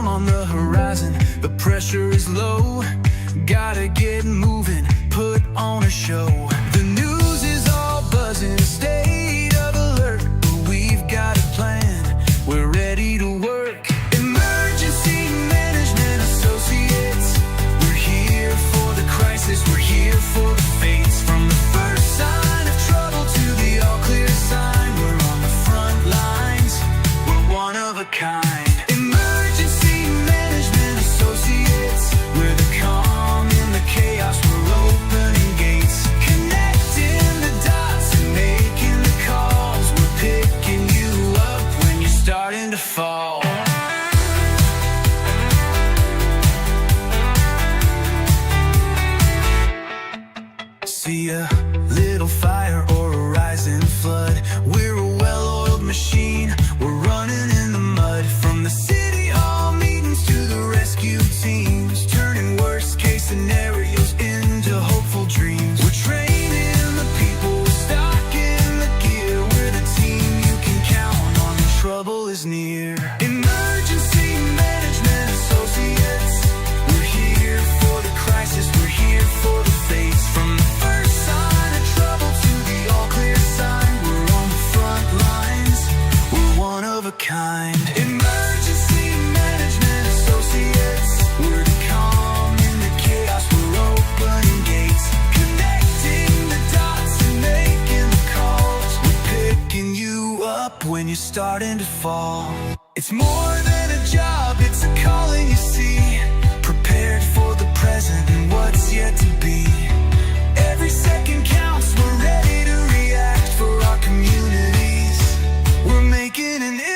storm on the horizon, the pressure is low. Gotta get moving, put on a show. The news is all buzzing, state of alert, but we've got a plan, we're ready to work. Emergency Management Associates, we're here for the crisis, we're here for the fates. From the first sign of trouble to the all clear sign, we're on the front lines, we're one of a kind. Emergency Management Associates, we're the calm in the chaos, we're opening gates, connecting the dots and making the calls. We're picking you up when you're starting to fall. See a little fire or a rising flood, we're a well-oiled machine, we're running in the mud. From the city hall meetings to the rescue teams, turning worst case scenarios into hopeful dreams. We're training the people, we're stocking the gear, we're the team you can count on when trouble is near. Emergency Management Associates, we're here for the crisis, we're here for the fates. From the first sign of trouble to the all clear sign, we're on the front lines, we're one of a kind. Emergency Management Associates, we're the calm in the chaos, we're opening gates, connecting the dots and making the calls. We're picking you up when you're starting to fall. It's more than a job, it's a calling, you see. Prepared for the present and what's yet to be. Every second counts, we're ready to react for our communities. We're making an impact.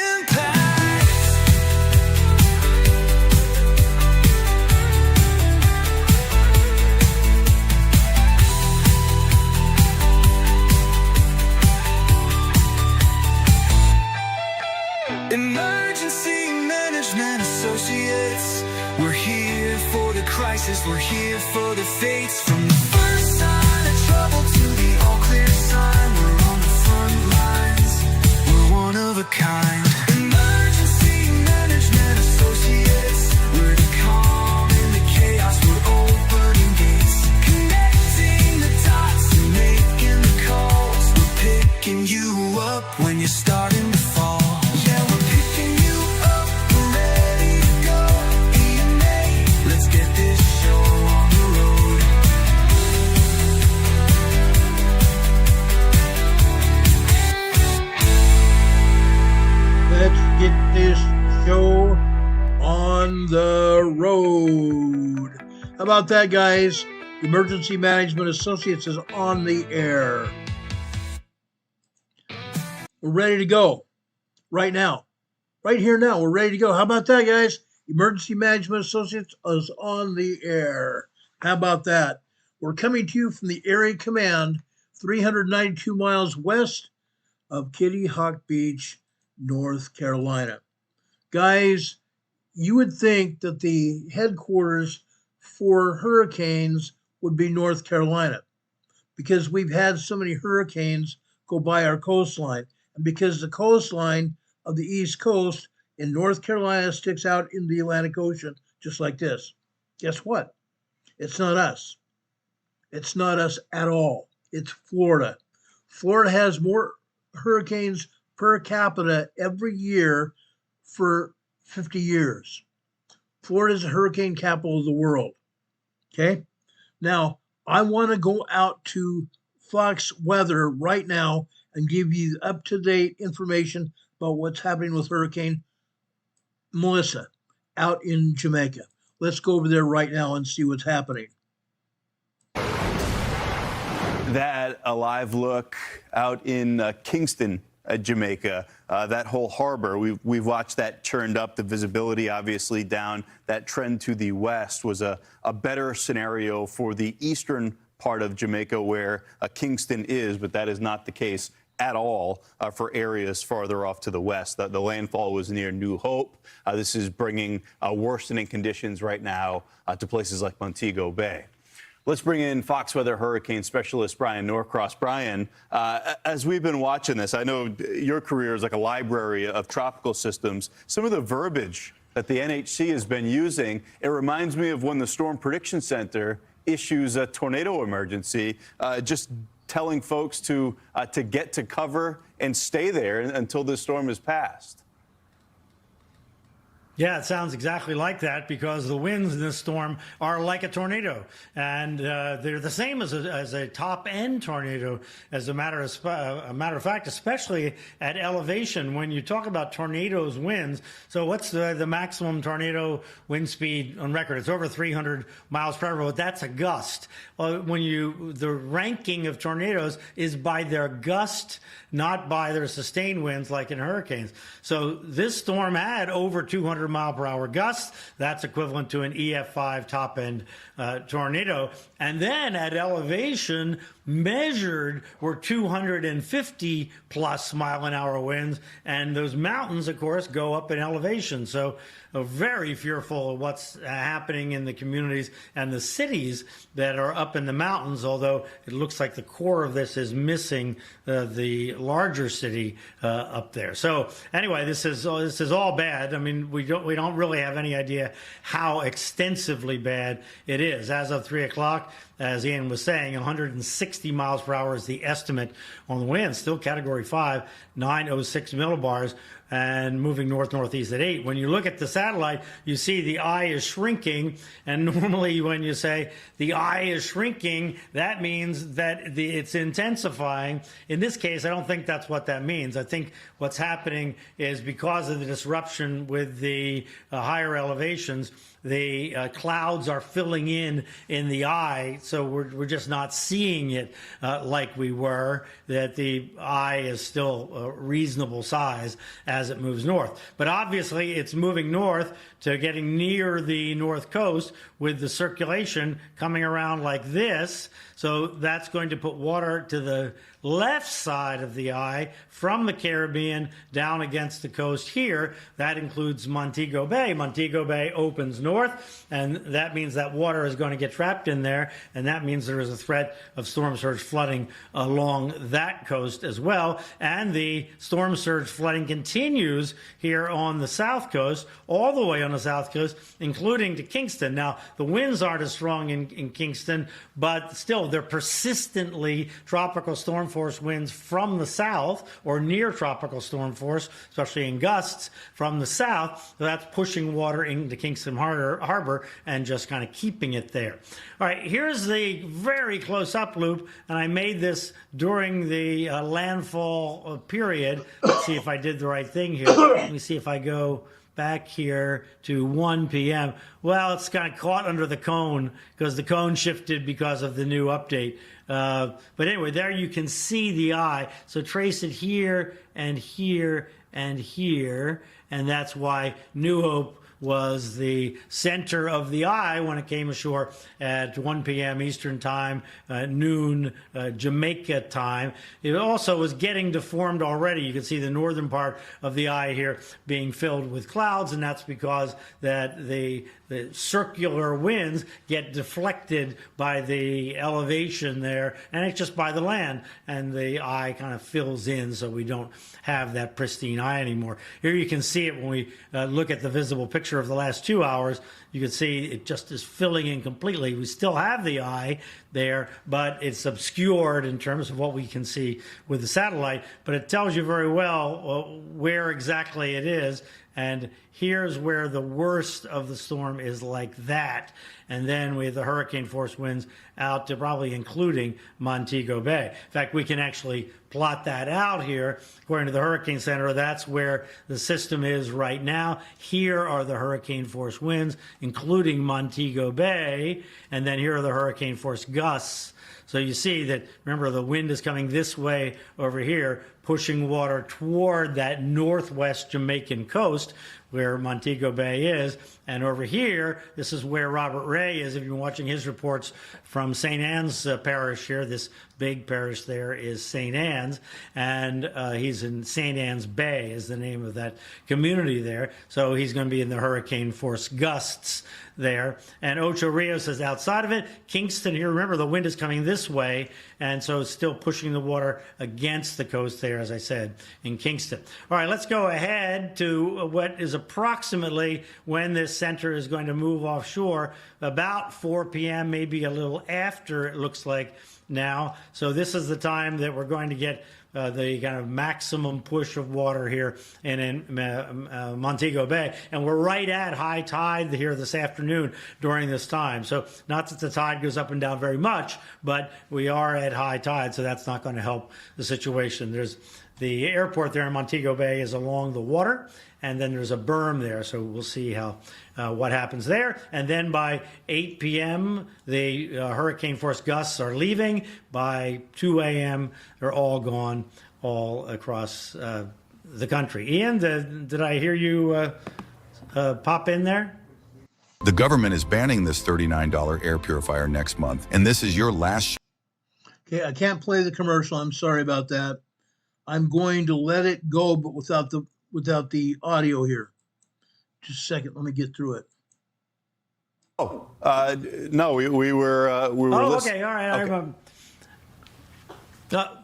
Emergency Management Associates, we're here for the crisis, we're here for the fates. From the first sign of trouble to the all clear sign, we're on the front lines, we're one of a kind. Emergency Management Associates, we're the calm in the chaos, we're opening gates, connecting the dots and making the calls. We're picking you up when you're starting to fall. Yeah, we're picking you up, we're ready to go. EMA, let's get this show on the road. Let's get this show on the road. How about that, guys? Emergency Management Associates is on the air. We're ready to go right now. Right here now, we're ready to go. How about that, guys? Emergency Management Associates is on the air. How about that? We're coming to you from the Area Command, 392 miles west of Kitty Hawk Beach, North Carolina. Guys, you would think that the headquarters for hurricanes would be North Carolina because we've had so many hurricanes go by our coastline. And because the coastline of the East Coast in North Carolina sticks out in the Atlantic Ocean just like this. Guess what? It's not us. It's not us at all. It's Florida. Florida has more hurricanes per capita every year for 50 years. Florida is the hurricane capital of the world. Okay? Now, I want to go out to Fox Weather right now and give you up-to-date information about what's happening with Hurricane Melissa out in Jamaica. Let's go over there right now and see what's happening. That a live look out in Kingston, Jamaica, that whole harbor. We've watched that churned up. The visibility obviously down. That trend to the west was a better scenario for the eastern part of Jamaica where Kingston is, but that is not the case at all for areas farther off to the west. The landfall was near New Hope. This is bringing worsening conditions right now to places like Montego Bay. Let's bring in Fox Weather hurricane specialist Brian Norcross. Brian, as we've been watching this, I know your career is like a library of tropical systems. Some of the verbiage that the NHC has been using. It reminds me of when the Storm Prediction Center issues a tornado emergency, just telling folks to get to cover and stay there until this storm is passed. Yeah, it sounds exactly like that, because the winds in this storm are like a tornado, and they're the same as a top-end tornado. As a matter of fact, especially at elevation, when you talk about tornadoes winds. So what's the maximum tornado wind speed on record? It's over 300 miles per hour, but that's a gust. The ranking of tornadoes is by their gust, not by their sustained winds like in hurricanes. So this storm had over 200 mile per hour gusts. That's equivalent to an EF5 top end tornado. And then at elevation, measured were 250 plus mile an hour winds. And those mountains, of course, go up in elevation. So very fearful of what's happening in the communities and the cities that are up in the mountains, although it looks like the core of this is missing the larger city up there. So anyway, this is all bad. I mean, we don't really have any idea how extensively bad it is. As of 3 o'clock, as Ian was saying, 160 miles per hour is the estimate on the wind. Still Category 5, 906 millibars, and moving north-northeast at 8. When you look at the satellite, you see the eye is shrinking, and normally when you say the eye is shrinking, that means that it's intensifying. In this case, I don't think that's what that means. I think what's happening is because of the disruption with the higher elevations, the clouds are filling in the eye, so we're just not seeing it like we were, that the eye is still a reasonable size as it moves north. But obviously it's moving north to getting near the north coast with the circulation coming around like this. So that's going to put water to the left side of the eye from the Caribbean down against the coast here. That includes Montego Bay. Montego Bay opens north, and that means that water is going to get trapped in there, and that means there is a threat of storm surge flooding along that coast as well. And the storm surge flooding continues here on the south coast, all the way on the south coast, including to Kingston. Now, the winds aren't as strong in Kingston, but still, they're persistently tropical storm force winds from the south, or near tropical storm force, especially in gusts from the south. So that's pushing water into Kingston Harbor and just kind of keeping it there. All right, here's the very close-up loop, and I made this during the landfall period. Let's see if I did the right thing here. Let me see if I go back here to 1 p.m. Well, it's kind of caught under the cone because the cone shifted because of the new update. But anyway, there you can see the eye. So trace it here and here and here, and that's why New Hope was the center of the eye when it came ashore at 1 p.m. Eastern time, noon Jamaica time. It also was getting deformed already. You can see the northern part of the eye here being filled with clouds, and that's because that the circular winds get deflected by the elevation there, and it's just by the land, and the eye kind of fills in, so we don't have that pristine eye anymore. Here you can see it when we look at the visible picture of the last 2 hours. You can see it just is filling in completely. We still have the eye there, but it's obscured in terms of what we can see with the satellite, but it tells you very well where exactly it is. And here's where the worst of the storm is like that. And then we have the hurricane force winds out to probably including Montego Bay. In fact, we can actually plot that out here. According to the Hurricane Center, that's where the system is right now. Here are the hurricane force winds, including Montego Bay. And then here are the hurricane force gusts. So you see that, remember, the wind is coming this way over here, pushing water toward that northwest Jamaican coast where Montego Bay is. And over here, this is where Robert Ray is. If you've been watching his reports from St. Anne's Parish here, this big parish there is St. Anne's, and he's in St. Anne's Bay is the name of that community there. So he's going to be in the hurricane force gusts there. And Ocho Rios is outside of it. Kingston here, remember, the wind is coming this way, and so it's still pushing the water against the coast there, as I said, in Kingston. All right, let's go ahead to what is a approximately when this center is going to move offshore, about 4 p.m., maybe a little after, it looks like now. So this is the time that we're going to get the kind of maximum push of water here in Montego Bay. And we're right at high tide here this afternoon during this time. So not that the tide goes up and down very much, but we are at high tide, so that's not going to help the situation. There's the airport there in Montego Bay is along the water, and then there's a berm there, so we'll see how what happens there. And then by 8 p.m., the hurricane force gusts are leaving. By 2 a.m., they're all gone all across the country. Ian, did I hear you pop in there? The government is banning this $39 air purifier next month, and this is your last. Okay, I can't play the commercial. I'm sorry about that. I'm going to let it go, but without the audio here. Just a second, let me get through it. Oh, no, we were Oh, listening. okay, all right. Okay.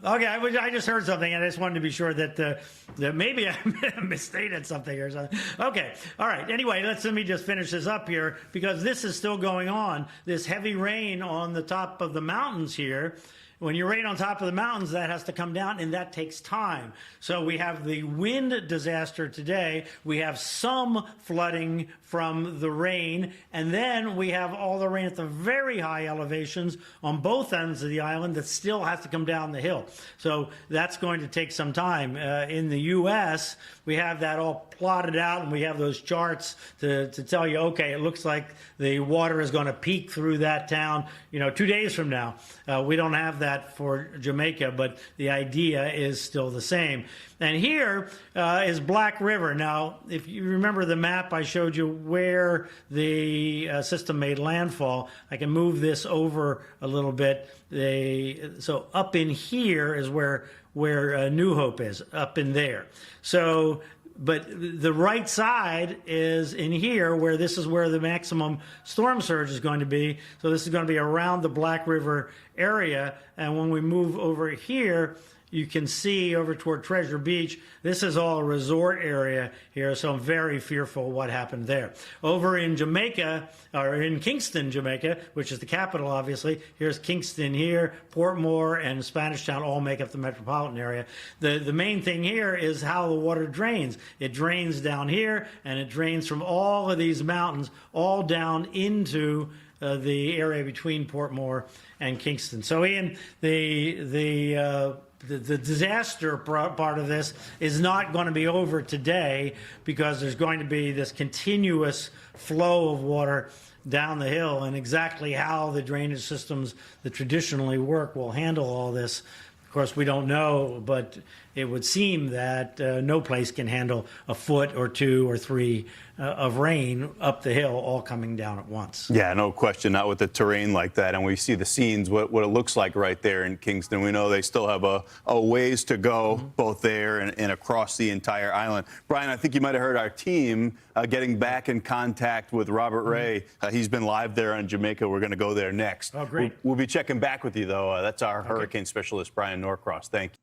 Okay, I just heard something, and I just wanted to be sure that maybe I misstated something or something. Okay, all right. Anyway, let me just finish this up here, because this is still going on. This heavy rain on the top of the mountains here. When you rain on top of the mountains, that has to come down, and that takes time. So we have the wind disaster today. We have some flooding from the rain, and then we have all the rain at the very high elevations on both ends of the island that still has to come down the hill. So that's going to take some time. In the U.S., we have that all plotted out, and we have those charts to tell you, okay, it looks like the water is going to peak through that town, 2 days from now. We don't have that for Jamaica, but the idea is still the same. And here is Black River. Now, if you remember the map I showed you where the system made landfall, I can move this over a little bit. So up in here is where New Hope is, up in there. So, but the right side is in here, where this is where the maximum storm surge is going to be. So this is going to be around the Black River area. And when we move over here, you can see over toward Treasure Beach, this is all a resort area here, so I'm very fearful what happened there. Over in Jamaica, or in Kingston, Jamaica, which is the capital, obviously, here's Kingston here, Portmore and Spanish Town all make up the metropolitan area. The main thing here is how the water drains. It drains down here, and it drains from all of these mountains all down into the area between Portmore and Kingston. So Ian, the disaster part of this is not going to be over today, because there's going to be this continuous flow of water down the hill, and exactly how the drainage systems that traditionally work will handle all this. Of course, we don't know, but it would seem that no place can handle a foot or 2 or 3 of rain up the hill all coming down at once. Yeah, no question, not with the terrain like that. And we see the scenes, what it looks like right there in Kingston. We know they still have a ways to go, both there and across the entire island. Brian, I think you might have heard our team getting back in contact with Robert Ray. He's been live there on Jamaica. We're going to go there next. Oh, great. We'll be checking back with you, though. That's our hurricane specialist, Brian Norcross. Thank you.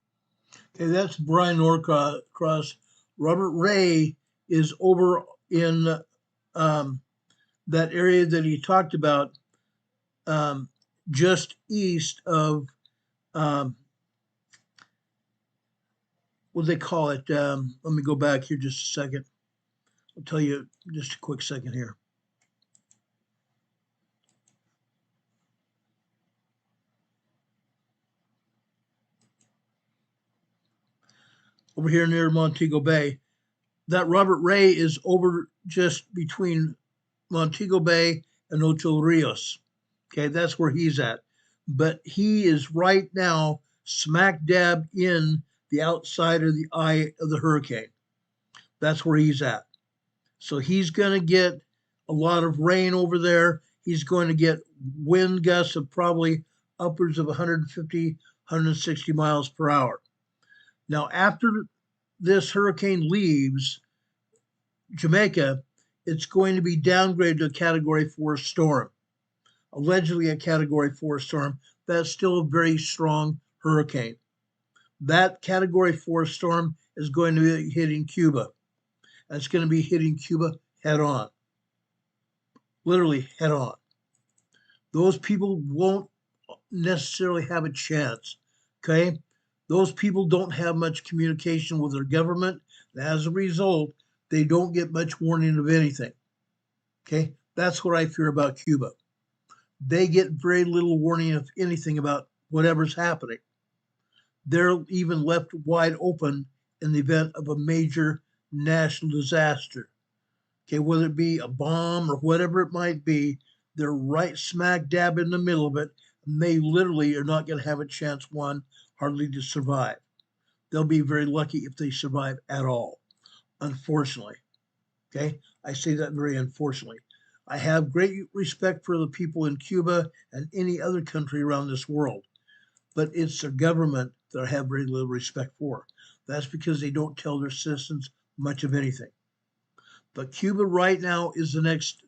Okay, that's Brian Norcross. Robert Ray is over in that area that he talked about, just east of, what do they call it? Let me go back here just a second. I'll tell you just a quick second here. Over here near Montego Bay. That Robert Ray is over just between Montego Bay and Ocho Rios. Okay, that's where he's at. But he is right now smack dab in the outside of the eye of the hurricane. That's where he's at. So he's going to get a lot of rain over there. He's going to get wind gusts of probably upwards of 150, 160 miles per hour. Now, after this hurricane leaves Jamaica, it's going to be downgraded to a Category 4 storm, allegedly a Category 4 storm. That's still a very strong hurricane. That Category 4 storm is going to be hitting Cuba. and it's going to be hitting Cuba head on, literally head on. Those people won't necessarily have a chance, okay? Those people don't have much communication with their government, and as a result, they don't get much warning of anything, okay? That's what I fear about Cuba. They get very little warning of anything about whatever's happening. They're even left wide open in the event of a major national disaster. Okay, whether it be a bomb or whatever it might be, they're right smack dab in the middle of it, and they literally are not going to have a chance, hardly to survive. They'll be very lucky if they survive at all, unfortunately. Okay, I say that very unfortunately. I have great respect for the people in Cuba and any other country around this world, but it's their government that I have very little respect for. That's because they don't tell their citizens much of anything. But Cuba right now is the next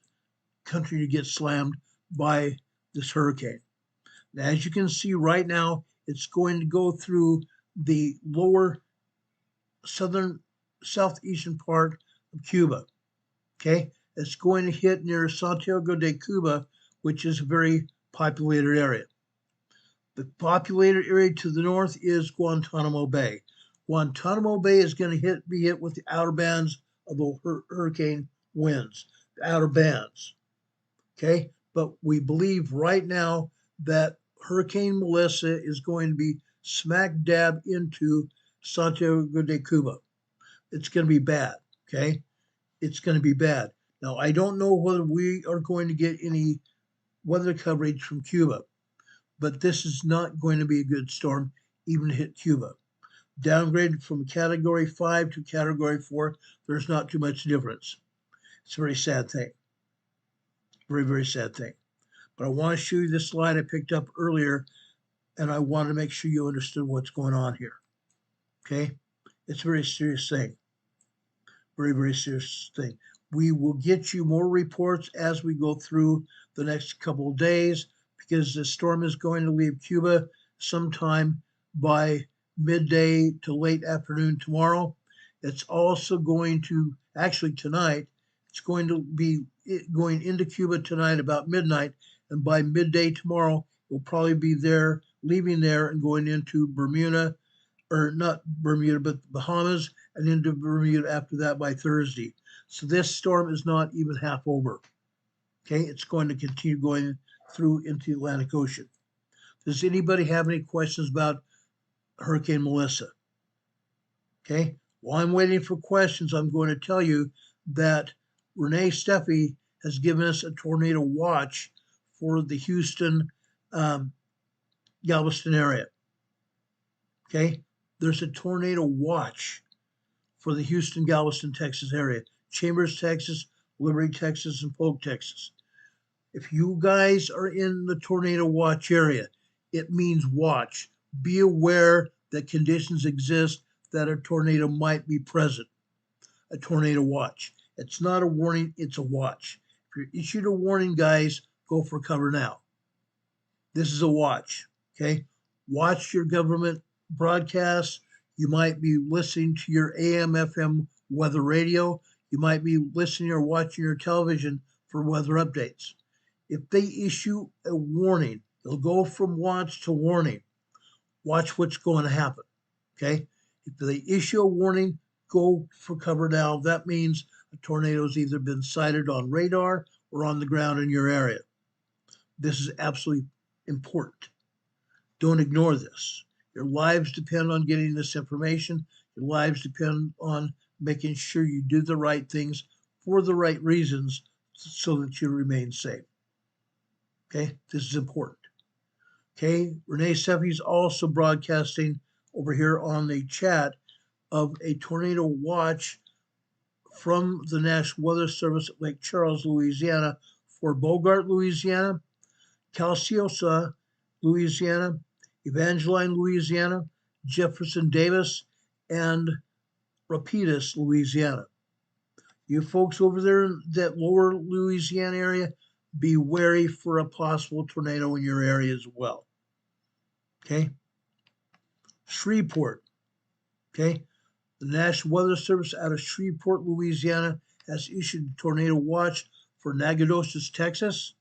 country to get slammed by this hurricane. Now, as you can see right now, it's going to go through the lower southeastern part of Cuba. Okay, it's going to hit near Santiago de Cuba, which is a very populated area. The populated area to the north is Guantanamo Bay. Guantanamo Bay is going to be hit with the outer bands of the hurricane winds, the outer bands. Okay, but we believe right now that Hurricane Melissa is going to be smack dab into Santiago de Cuba. It's going to be bad. Okay, it's going to be bad. Now, I don't know whether we are going to get any weather coverage from Cuba, but this is not going to be a good storm, even to hit Cuba. Downgraded from Category 5 to Category 4, there's not too much difference. It's a very sad thing. Very, very sad thing. But I want to show you this slide I picked up earlier, and I want to make sure you understood what's going on here. Okay? It's a very serious thing. Very, very serious thing. We will get you more reports as we go through the next couple of days, because the storm is going to leave Cuba sometime by midday to late afternoon tomorrow. It's also going to, actually tonight, it's going to be going into Cuba tonight about midnight, and by midday tomorrow, it will probably be there, leaving there and going into Bermuda, or not Bermuda, but Bahamas, and into Bermuda after that by Thursday. So this storm is not even half over. Okay, it's going to continue going through into the Atlantic Ocean. Does anybody have any questions about Hurricane Melissa? Okay, while I'm waiting for questions, I'm going to tell you that Renee Steffi has given us a tornado watch for the Houston, Galveston area. Okay, there's a tornado watch for the Houston, Galveston, Texas area, Chambers, Texas, Liberty, Texas, and Polk, Texas. If you guys are in the tornado watch area, it means watch. Be aware that conditions exist that a tornado might be present. A tornado watch. It's not a warning, it's a watch. If you're issued a warning, guys, go for cover now. This is a watch, okay? Watch your government broadcasts. You might be listening to your AM, FM weather radio. You might be listening or watching your television for weather updates. If they issue a warning, they'll go from watch to warning. Watch what's going to happen, okay? If they issue a warning, go for cover now. That means a tornado's either been sighted on radar or on the ground in your area. This is absolutely important. Don't ignore this. Your lives depend on getting this information. Your lives depend on making sure you do the right things for the right reasons so that you remain safe. Okay, this is important. Okay, Renee Steffi is also broadcasting over here on the chat of a tornado watch from the National Weather Service at Lake Charles, Louisiana, for Bogart, Louisiana, Calciosa, Louisiana, Evangeline, Louisiana, Jefferson Davis, and Rapides, Louisiana. You folks over there in that lower Louisiana area, be wary for a possible tornado in your area as well. Okay? Shreveport. Okay? The National Weather Service out of Shreveport, Louisiana, has issued a tornado watch for Nacogdoches, Texas.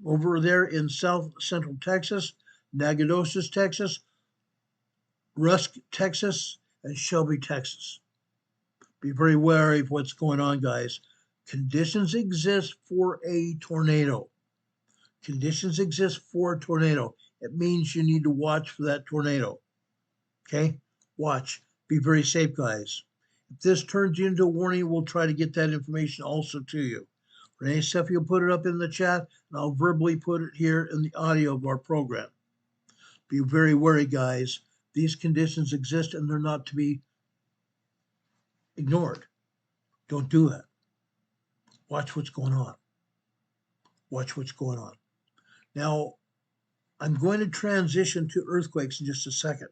Over there in south central Texas, Nacogdoches, Texas, Rusk, Texas, and Shelby, Texas. Be very wary of what's going on, guys. Conditions exist for a tornado. Conditions exist for a tornado. It means you need to watch for that tornado. Okay? Watch. Be very safe, guys. If this turns into a warning, we'll try to get that information also to you. Renee Seffi will put it up in the chat, and I'll verbally put it here in the audio of our program. Be very wary, guys. These conditions exist, and they're not to be ignored. Don't do that. Watch what's going on. Watch what's going on. Now, I'm going to transition to earthquakes in just a second.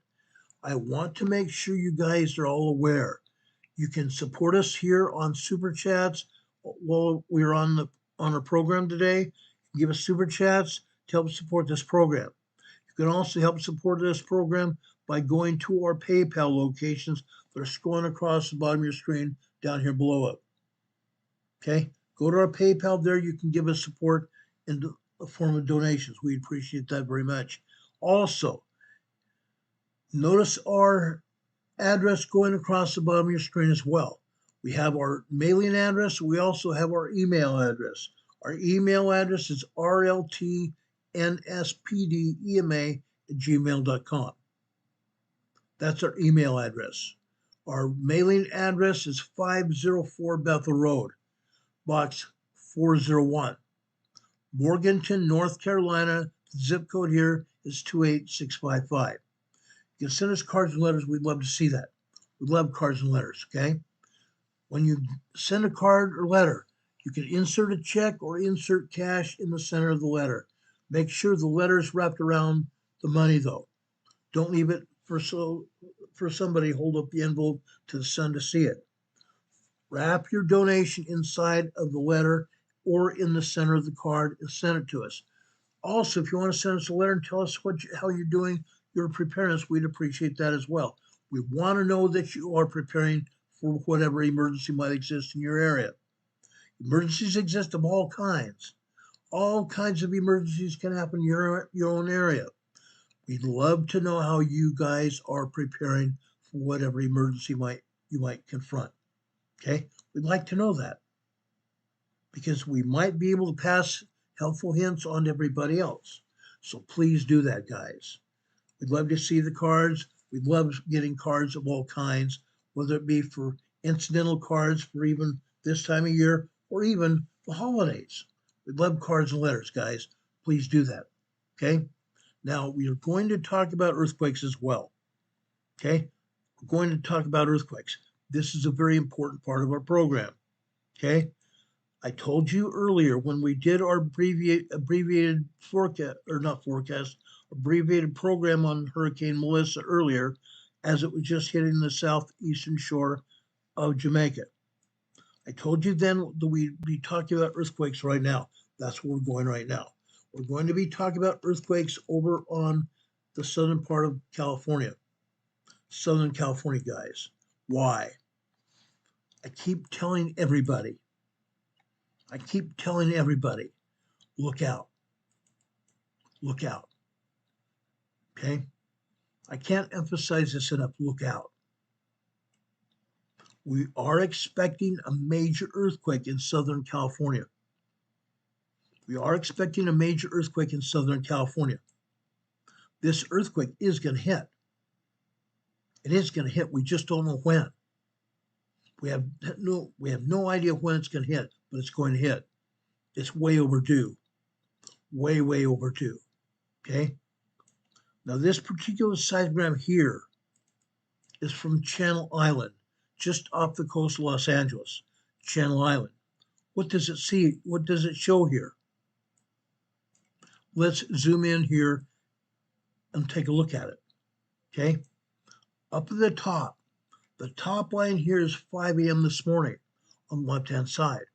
I want to make sure you guys are all aware. You can support us here on Super Chats while we're on our program today. Give us Super Chats to help support this program. You can also help support this program by going to our PayPal locations that are scrolling across the bottom of your screen down here below it. Okay? Go to our PayPal there. You can give us support in the form of donations. We appreciate that very much. Also, notice our address going across the bottom of your screen as well. We have our mailing address. We also have our email address. Our email address is rltnspdema@gmail.com. That's our email address. Our mailing address is 504 Bethel Road, Box 401. Morganton, North Carolina. The zip code here is 28655. You can send us cards and letters. We'd love to see that. We love cards and letters, okay? When you send a card or letter, you can insert a check or insert cash in the center of the letter. Make sure the letter is wrapped around the money, though. Don't leave it for somebody hold up the envelope to the sun to see it. Wrap your donation inside of the letter or in the center of the card and send it to us. Also, if you want to send us a letter and tell us how you're doing your preparedness, we'd appreciate that as well. We want to know that you are preparing for whatever emergency might exist in your area. Emergencies exist of all kinds. All kinds of emergencies can happen in your own area. We'd love to know how you guys are preparing for whatever emergency you might confront. Okay? We'd like to know that because we might be able to pass helpful hints on to everybody else. So please do that, guys. We'd love to see the cards. We'd love getting cards of all kinds, whether it be for incidental cards for even this time of year or even the holidays. We'd love cards and letters, guys. Please do that. Okay? Now, we are going to talk about earthquakes as well. Okay? We're going to talk about earthquakes. This is a very important part of our program. Okay? I told you earlier when we did our abbreviated abbreviated program on Hurricane Melissa earlier, as it was just hitting the southeastern shore of Jamaica. I told you then that we'd be talking about earthquakes right now. That's where we're going right now. We're going to be talking about earthquakes over on the southern part of California. Southern California, guys. Why? I keep telling everybody, look out. Look out. Okay? I can't emphasize this enough. Look out. We are expecting a major earthquake in Southern California. We are expecting a major earthquake in Southern California. This earthquake is going to hit. It is going to hit. We just don't know when. We have no idea when it's going to hit, but it's going to hit. It's way overdue. Way, way overdue. Okay? Now, this particular seismogram here is from Channel Island, just off the coast of Los Angeles. Channel Island. What does it see? What does it show here? Let's zoom in here and take a look at it. Okay? Up at the top line here is 5 a.m. this morning on the left-hand side.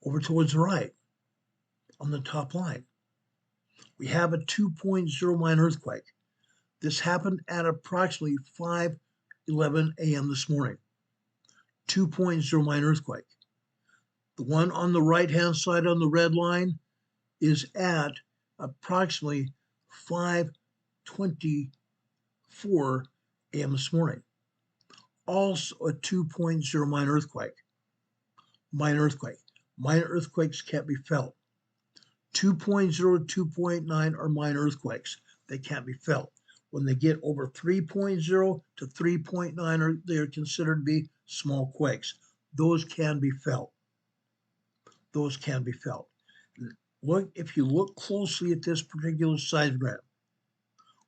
Over towards the right, on the top line, we have a 2.0 magnitude earthquake. This happened at approximately 5 11 a.m. this morning. 2.0 minor earthquake. The one on the right-hand side on the red line is at approximately 5:24 a.m. this morning. Also a 2.0 minor earthquake. Minor earthquake. Minor earthquakes can't be felt. 2.0 to 2.9 are minor earthquakes. They can't be felt. When they get over 3.0 to 3.9, they are considered to be small quakes. Those can be felt. Those can be felt. Look, if you look closely at this particular seismograph,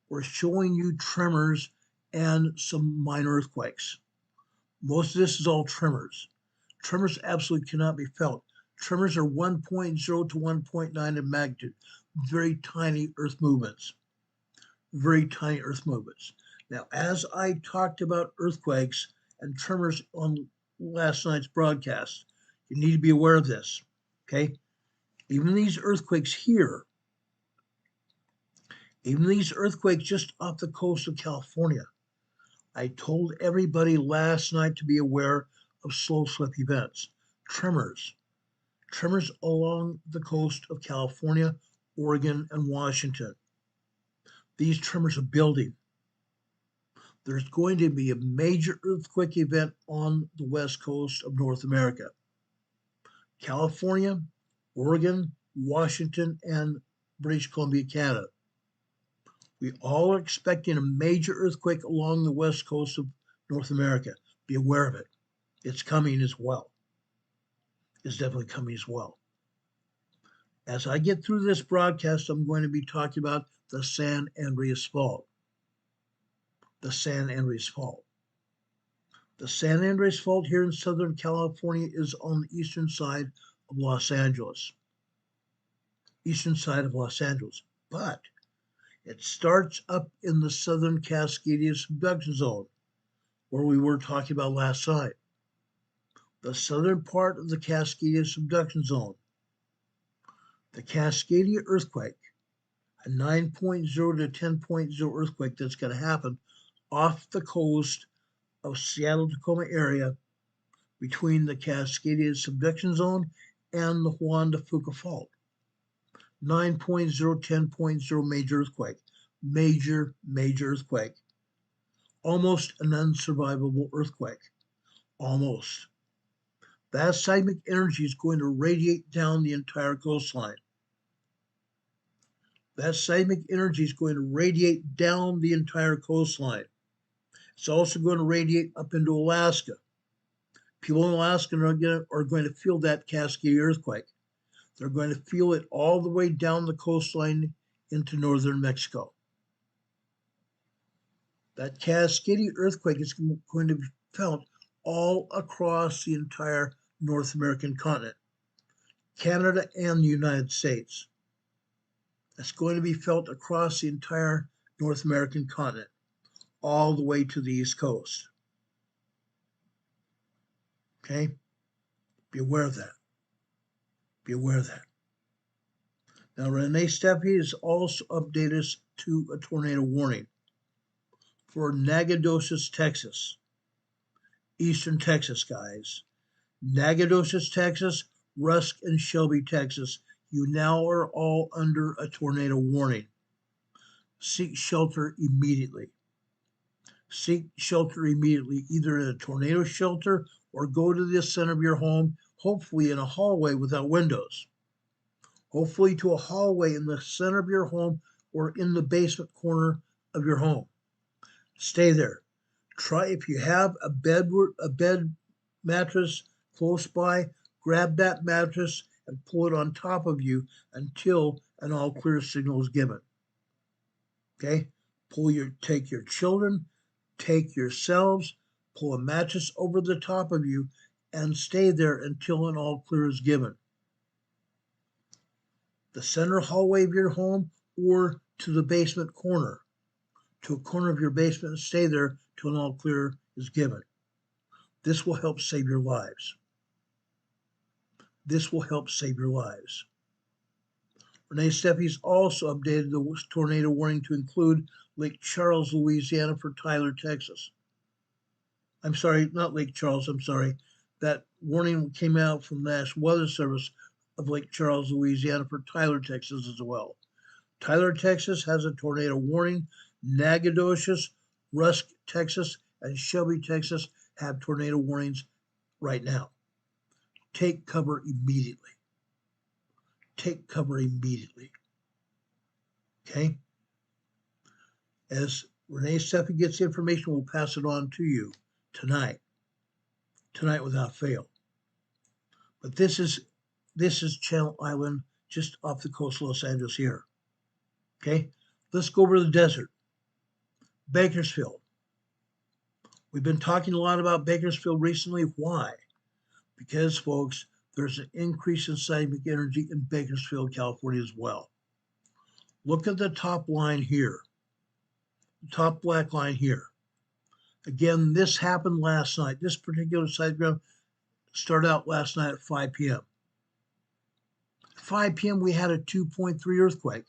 we're showing you tremors and some minor earthquakes. Most of this is all tremors. Tremors absolutely cannot be felt. Tremors are 1.0 to 1.9 in magnitude. Very tiny earth movements. Very tiny earth movements. Now, as I talked about earthquakes and tremors on last night's broadcast, you need to be aware of this, okay? Even these earthquakes here, even these earthquakes just off the coast of California, I told everybody last night to be aware of slow slip events, tremors along the coast of California, Oregon, and Washington. These tremors are building. There's going to be a major earthquake event on the west coast of North America. California, Oregon, Washington, and British Columbia, Canada. We all are expecting a major earthquake along the west coast of North America. Be aware of it. It's coming as well. It's definitely coming as well. As I get through this broadcast, I'm going to be talking about the San Andreas Fault. The San Andreas Fault. The San Andreas Fault here in Southern California is on the eastern side of Los Angeles. Eastern side of Los Angeles. But it starts up in the southern Cascadia subduction zone, where we were talking about last night. The southern part of the Cascadia subduction zone. The Cascadia earthquake, a 9.0 to 10.0 earthquake that's going to happen off the coast of Seattle-Tacoma area between the Cascadia subduction zone and the Juan de Fuca Fault. 9.0, 10.0 major earthquake. Major earthquake. Almost an unsurvivable earthquake. Almost. That seismic energy is going to radiate down the entire coastline. That seismic energy is going to radiate down the entire coastline. It's also going to radiate up into Alaska. People in Alaska are going to feel that Cascadia earthquake. They're going to feel it all the way down the coastline into northern Mexico. That Cascadia earthquake is going to be felt all across the entire North American continent, Canada and the United States. It's going to be felt across the entire North American continent, all the way to the East Coast. Okay? Be aware of that. Be aware of that. Now, Renee Steffi has also updated us to a tornado warning for Nacogdoches, Texas. Eastern Texas, guys. Nacogdoches, Texas, Rusk and Shelby, Texas. You now are all under a tornado warning. Seek shelter immediately. Seek shelter immediately, either in a tornado shelter or go to the center of your home, hopefully in a hallway without windows. Hopefully to a hallway in the center of your home or in the basement corner of your home. Stay there. Try, if you have a bed mattress close by, grab that mattress and pull it on top of you until an all clear signal is given. Okay? Take your children, take yourselves, pull a mattress over the top of you and stay there until an all clear is given. The center hallway of your home or to the basement corner, to a corner of your basement, and stay there till an all clear is given. This will help save your lives. This will help save your lives. Renee Steffi's also updated the tornado warning to include Lake Charles, Louisiana for Tyler, Texas. I'm sorry, not Lake Charles, I'm sorry. That warning came out from National Weather Service of Lake Charles, Louisiana for Tyler, Texas as well. Tyler, Texas has a tornado warning. Nacogdoches, Rusk, Texas, and Shelby, Texas have tornado warnings right now. Take cover immediately. Take cover immediately. Okay? As Renee Steffi gets the information, we'll pass it on to you tonight. Tonight without fail. But this is Channel Island, just off the coast of Los Angeles here. Okay? Let's go over to the desert. Bakersfield. We've been talking a lot about Bakersfield recently. Why? Because, folks, there's an increase in seismic energy in Bakersfield, California as well. Look at the top line here. The top black line here. Again, this happened last night. This particular seismogram started out last night at 5 p.m. At 5 p.m., we had a 2.3 earthquake.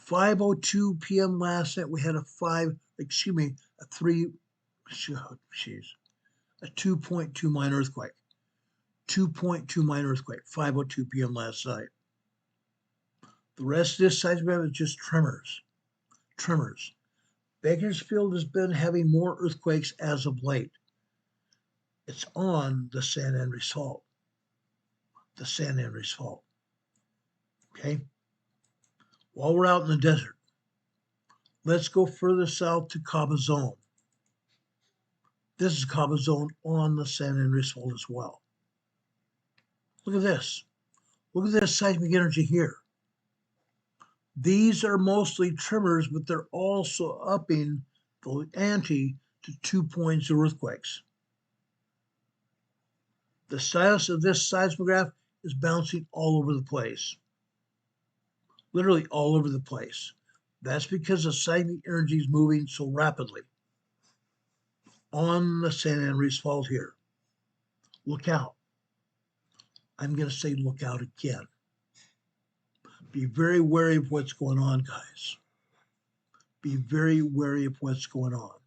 5:02 p.m. last night, we had a 2.2 minor earthquake. 2.2 minor earthquake, 5:02 p.m. last night. The rest of this seismogram is just tremors. Tremors. Bakersfield has been having more earthquakes as of late. It's on the San Andreas Fault. The San Andreas Fault. Okay? While we're out in the desert, let's go further south to Cabazon. This is Cabazon on the San Andreas Fault as well. Look at this. Look at this seismic energy here. These are mostly tremors, but they're also upping the ante to 2.0 earthquakes. The status of this seismograph is bouncing all over the place. Literally all over the place. That's because the seismic energy is moving so rapidly on the San Andreas Fault here. Look out. I'm going to say look out again. Be very wary of what's going on, guys. Be very wary of what's going on.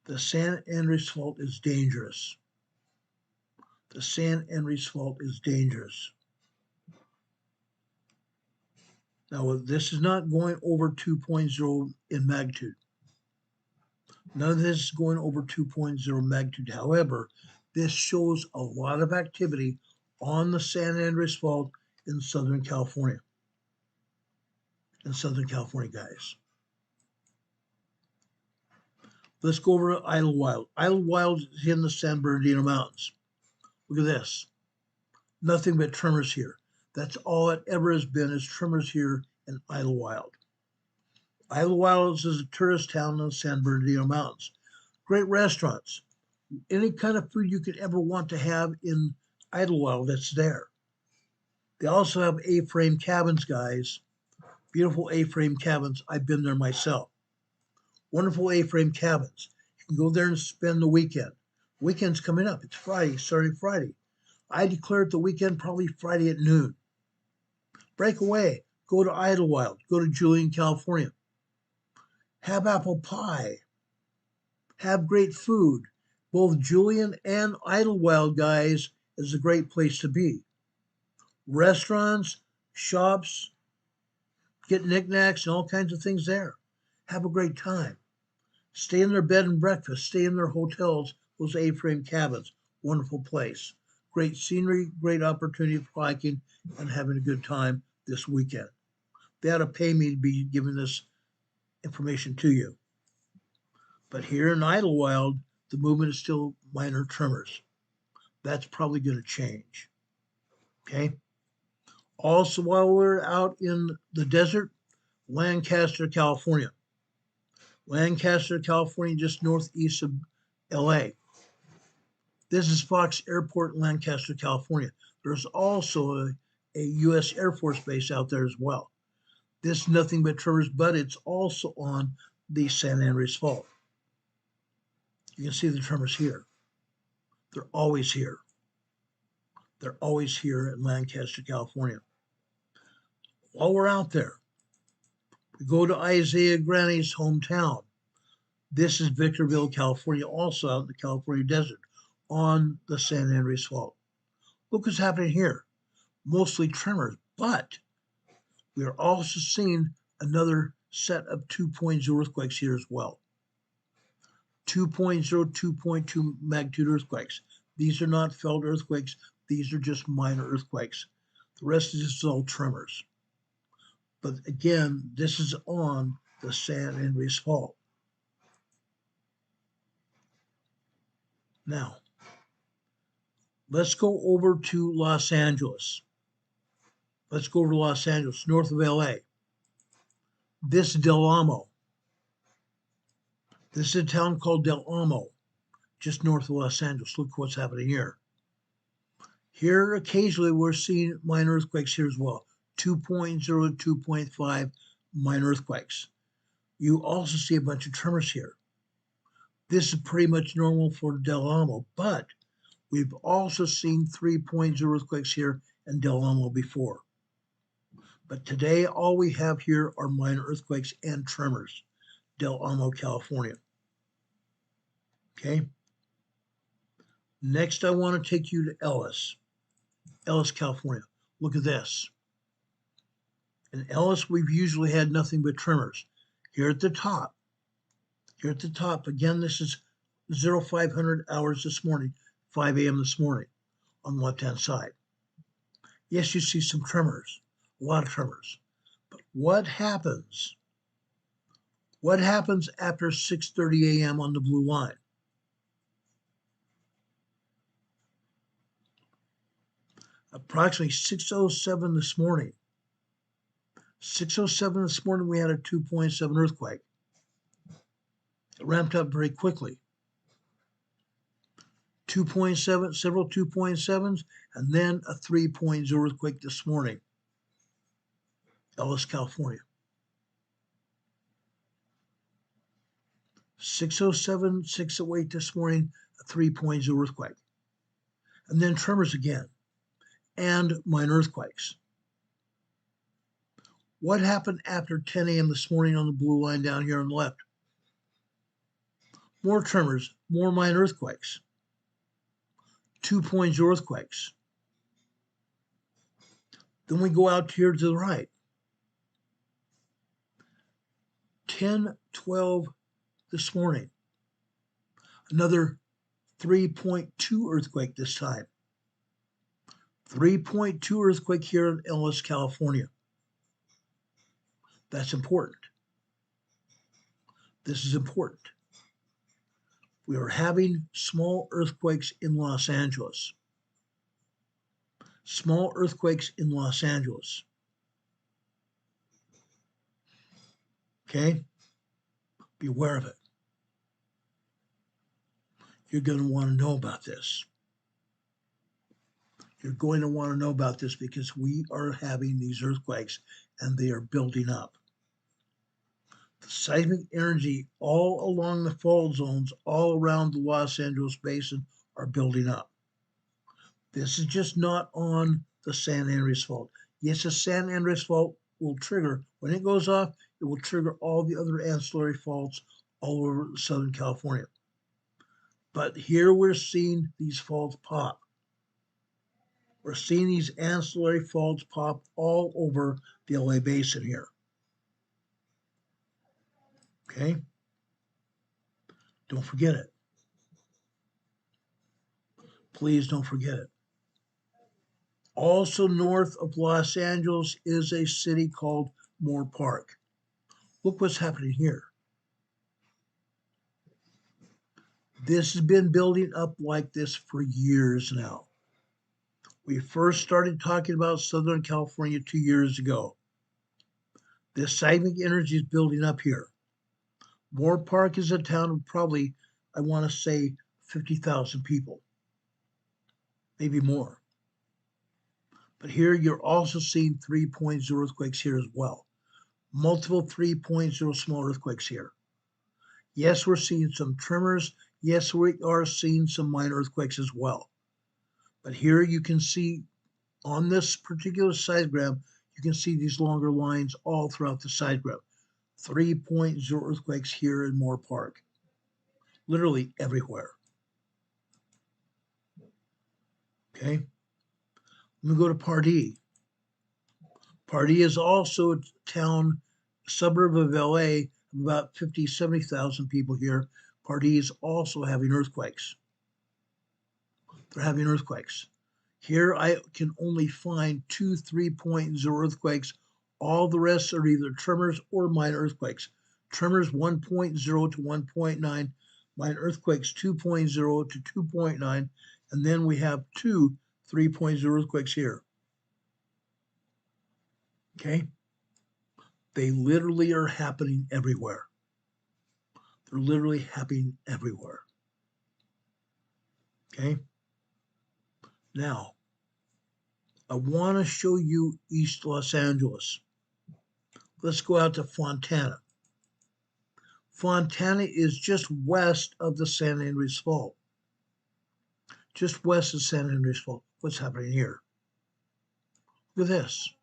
The San Andreas Fault is dangerous. The San Andreas Fault is dangerous. Now, this is not going over 2.0 in magnitude. None of this is going over 2.0 magnitude. However, this shows a lot of activity on the San Andreas Fault in Southern California. In Southern California, guys. Let's go over to Idlewild. Idlewild is in the San Bernardino Mountains. Look at this. Nothing but tremors here. That's all it ever has been, is tremors here in Idlewild. Idlewild is a tourist town in the San Bernardino Mountains. Great restaurants. Any kind of food you could ever want to have in Idlewild, that's there. They also have A-frame cabins, guys. Beautiful A-frame cabins. I've been there myself. Wonderful A-frame cabins. You can go there and spend the weekend. Weekend's coming up. It's Friday, starting Friday. I declare it the weekend, probably Friday at noon. Break away. Go to Idlewild. Go to Julian, California. Have apple pie. Have great food. Both Julian and Idlewild, guys, is a great place to be. Restaurants, shops, get knickknacks and all kinds of things there. Have a great time. Stay in their bed and breakfast. Stay in their hotels, those A-frame cabins. Wonderful place. Great scenery, great opportunity for hiking and having a good time this weekend. They ought to pay me to be giving this information to you. But here in Idlewild, the movement is still minor tremors. That's probably going to change. Okay? Also, while we're out in the desert, Lancaster, California. Lancaster, California, just northeast of LA. This is Fox Airport in Lancaster, California. There's also a U.S. Air Force base out there as well. This is nothing but tremors, but it's also on the San Andreas Fault. You can see the tremors here. They're always here. They're always here in Lancaster, California. While we're out there, we go to Isaiah Granny's hometown, This is Victorville, California, also out in the California desert on the San Andreas Fault. Look what's happening here. Mostly tremors, but we are also seeing another set of 2.0 earthquakes here as well. 2.0, 2.2 magnitude earthquakes. These are not felt earthquakes. These are just minor earthquakes. The rest is just all tremors. But again, this is on the San Andreas Fault. Now, let's go over to Los Angeles. Let's go over to Los Angeles, north of LA. This is Del Amo. This is a town called Del Amo, just north of Los Angeles. Look what's happening here. Here, occasionally, we're seeing minor earthquakes here as well. 2.0 to 2.5 minor earthquakes. You also see a bunch of tremors here. This is pretty much normal for Del Amo, but we've also seen 3.0 earthquakes here in Del Amo before. But today, all we have here are minor earthquakes and tremors. Del Amo, California. Okay. Next, I want to take you to Ellis, California. Look at this. In Ellis, we've usually had nothing but tremors. Here at the top, again, this is 0500 hours this morning, 5 a.m. this morning on the left-hand side. Yes, you see some tremors, a lot of tremors. But what happens? What happens after 6:30 a.m. on the blue line? Approximately 6:07 this morning. 6:07 this morning, we had a 2.7 earthquake. It ramped up very quickly. 2.7, several 2.7s, and then a 3.0 earthquake this morning. Ellis, California. 6:07, 6:08 this morning, a 3.0 earthquake. And then tremors again, and minor earthquakes. What happened after 10 a.m. this morning on the blue line down here on the left? More tremors, more minor earthquakes. 2.0 earthquakes. Then we go out here to the right. 10:12 this morning. Another 3.2 earthquake this time. 3.2 earthquake here in Ellis, California. That's important. This is important. We are having small earthquakes in Los Angeles. Small earthquakes in Los Angeles. Okay? Be aware of it. You're going to want to know about this. You're going to want to know about this because we are having these earthquakes and they are building up. The seismic energy all along the fault zones, all around the Los Angeles basin, are building up. This is just not on the San Andreas Fault. Yes, the San Andreas Fault will trigger, when it goes off, it will trigger all the other ancillary faults all over Southern California. But here we're seeing these faults pop. We're seeing these ancillary faults pop all over the LA basin here. Okay? Don't forget it. Please don't forget it. Also north of Los Angeles is a city called Moore Park. Look what's happening here. This has been building up like this for years now. We first started talking about Southern California 2 years ago. This seismic energy is building up here. Moore Park is a town of probably, I want to say, 50,000 people, maybe more. But here you're also seeing 3.0 earthquakes here as well. Multiple 3.0 small earthquakes here. Yes, we're seeing some tremors. Yes, we are seeing some minor earthquakes as well. But here you can see on this particular seismogram, you can see these longer lines all throughout the seismogram. 3.0 earthquakes here in Moore Park. literally everywhere. Okay, let me go to Pardee. Pardee is also a town, suburb of LA, about 50, 70,000 people here. Pardee is also having earthquakes. They're having earthquakes. Here I can only find 2 3.0 earthquakes. All the rest are either tremors or minor earthquakes. Tremors 1.0 to 1.9, minor earthquakes 2.0 to 2.9, and then we have 2 3.0 earthquakes here. Okay? They literally are happening everywhere. They're literally happening everywhere. Okay? Now, I want to show you East Los Angeles. Let's go out to Fontana. Fontana is just west of the San Andreas Fault. Just west of San Andreas Fault. What's happening here? Look at this.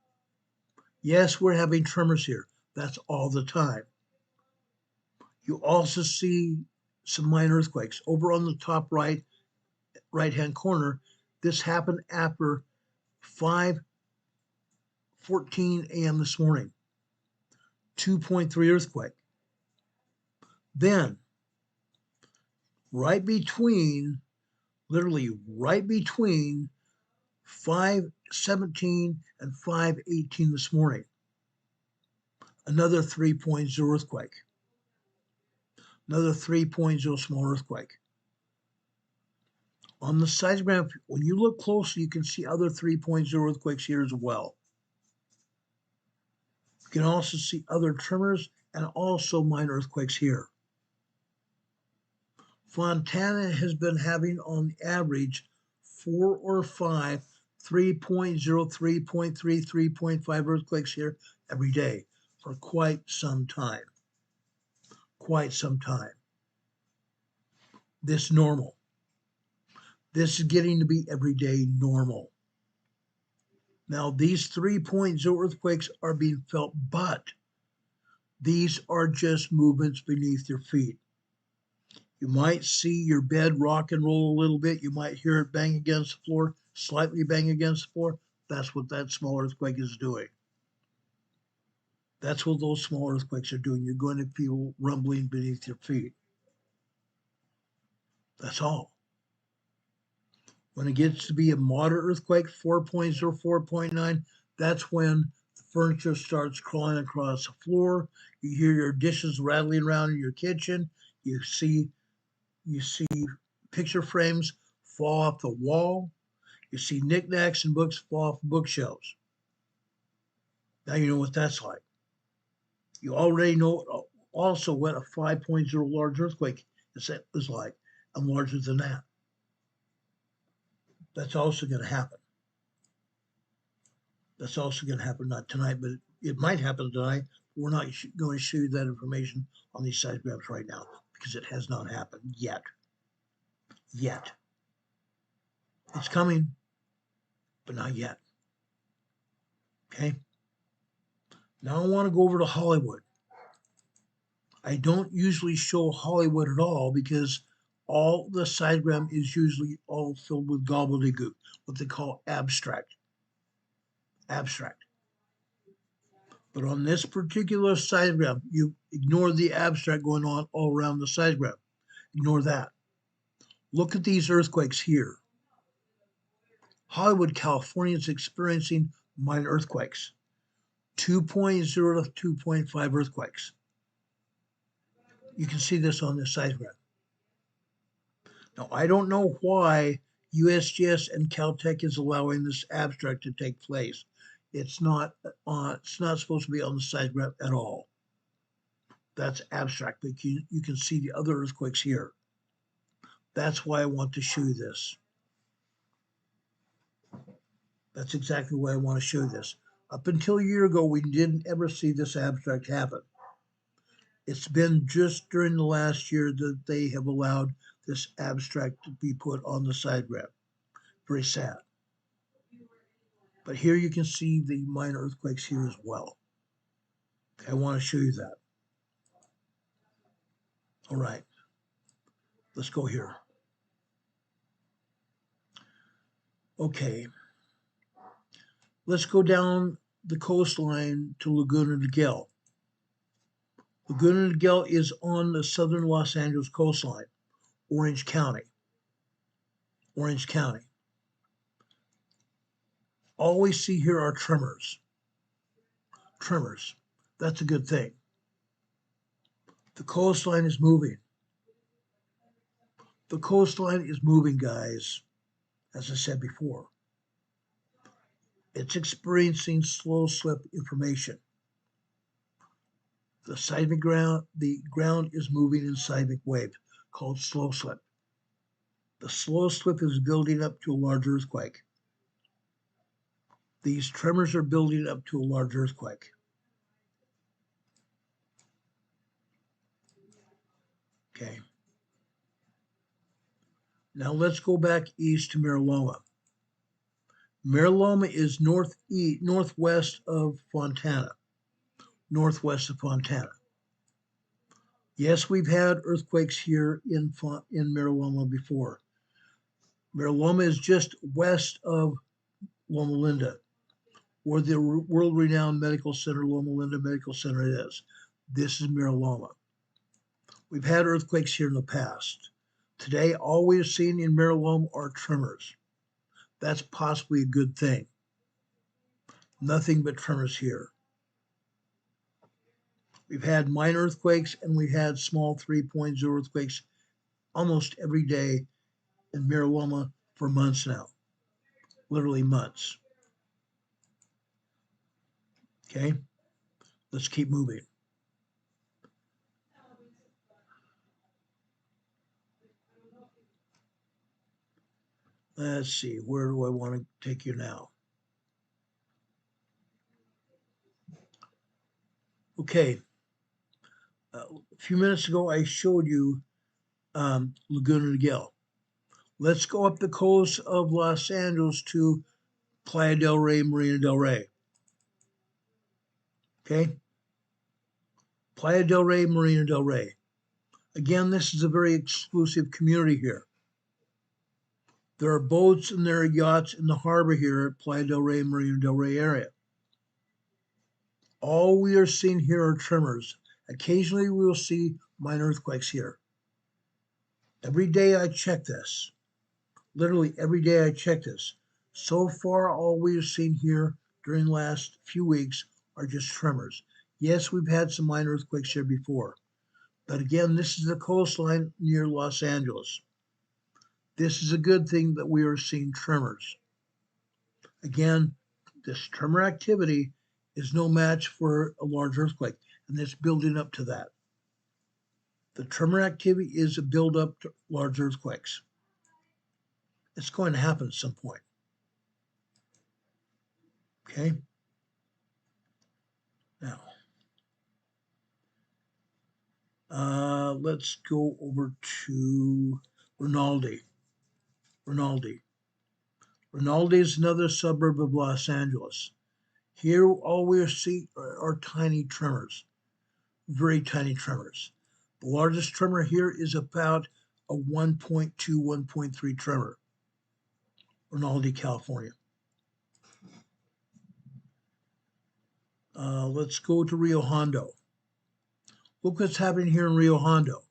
Yes, we're having tremors here. That's all the time. You also see some minor earthquakes. Over on the top right-hand corner, this happened after 5:14 a.m. this morning. 2.3 earthquake. Then, literally right between 5:17 and 5:18 this morning, another 3.0 earthquake. Another 3.0 small earthquake. On the seismograph, when you look closely, you can see other 3.0 earthquakes here as well. You can also see other tremors and also minor earthquakes here. Fontana has been having on average 4 or 5 3.0, 3.3, 3.5 earthquakes here every day for quite some time. Quite some time. This normal. This is getting to be everyday normal. Now, these 3.0 earthquakes are being felt, but these are just movements beneath your feet. You might see your bed rock and roll a little bit. You might hear it bang against the floor, slightly bang against the floor. That's what that small earthquake is doing. That's what those small earthquakes are doing. You're going to feel rumbling beneath your feet. That's all. When it gets to be a moderate earthquake, 4.0, 4.9, that's when the furniture starts crawling across the floor. You hear your dishes rattling around in your kitchen. You see picture frames fall off the wall. You see knickknacks and books fall off bookshelves. Now you know what that's like. You already know also what a 5.0 large earthquake is like, and larger than that. That's also going to happen. That's also going to happen, not tonight, but it might happen tonight. We're not going to show you that information on these seismographs right now because it has not happened yet. Yet. It's coming, but not yet. Okay? Now I want to go over to Hollywood. I don't usually show Hollywood at all because all the seismogram is usually all filled with gobbledygook, what they call abstract. Abstract. But on this particular seismogram, you ignore the abstract going on all around the seismogram. Ignore that. Look at these earthquakes here. Hollywood, California is experiencing minor earthquakes. 2.0 to 2.5 earthquakes. You can see this on this seismogram. Now, I don't know why USGS and Caltech is allowing this abstract to take place. It's not supposed to be on the seismogram at all. That's abstract, but you can see the other earthquakes here. That's why I want to show you this. That's exactly why I want to show this. Up until a year ago, we didn't ever see this abstract happen. It's been just during the last year that they have allowed this abstract to be put on the seismogram. Very sad. But here you can see the minor earthquakes here as well. I want to show you that. All right. Let's go here. Okay. Let's go down the coastline to Laguna de Gel. Laguna de Gel is on the southern Los Angeles coastline, Orange County. Orange County. All we see here are tremors. Tremors. That's a good thing. The coastline is moving. The coastline is moving, guys, as I said before. It's experiencing slow slip information. The seismic ground, the ground is moving in seismic wave called slow slip. The slow slip is building up to a large earthquake. These tremors are building up to a large earthquake. Okay. Now let's go back east to Mariloma. Mariloma is northwest of Fontana. Northwest of Fontana. Yes, we've had earthquakes here in Mariloma before. Mariloma is just west of Loma Linda, where the world-renowned medical center, Loma Linda Medical Center, is. This is Mariloma. We've had earthquakes here in the past. Today, all we're seeing in Mariloma are tremors. That's possibly a good thing. Nothing but tremors here. We've had minor earthquakes and we've had small 3.0 earthquakes almost every day in Mariloma for months now. Literally months. Okay, let's keep moving. Let's see, where do I want to take you now? Okay, a few minutes ago I showed you Laguna de Gel. Let's go up the coast of Los Angeles to Playa del Rey, Marina del Rey. Okay, Playa del Rey, Marina del Rey. Again, this is a very exclusive community here. There are boats and there are yachts in the harbor here at Playa del Rey, Marina del Rey area. All we are seeing here are tremors. Occasionally we will see minor earthquakes here. Every day I check this. Literally every day I check this. So far, all we have seen here during the last few weeks are just tremors. Yes, we've had some minor earthquakes here before. But again, this is the coastline near Los Angeles. This is a good thing that we are seeing tremors. Again, this tremor activity is no match for a large earthquake, and it's building up to that. The tremor activity is a build-up to large earthquakes. It's going to happen at some point. Okay? Now, let's go over to Rinaldi. Rinaldi is another suburb of Los Angeles. Here, all we see are tiny tremors, very tiny tremors. The largest tremor here is about a 1.2, 1.3 tremor. Rinaldi, California. Let's go to Rio Hondo. Look what's happening here in Rio Hondo.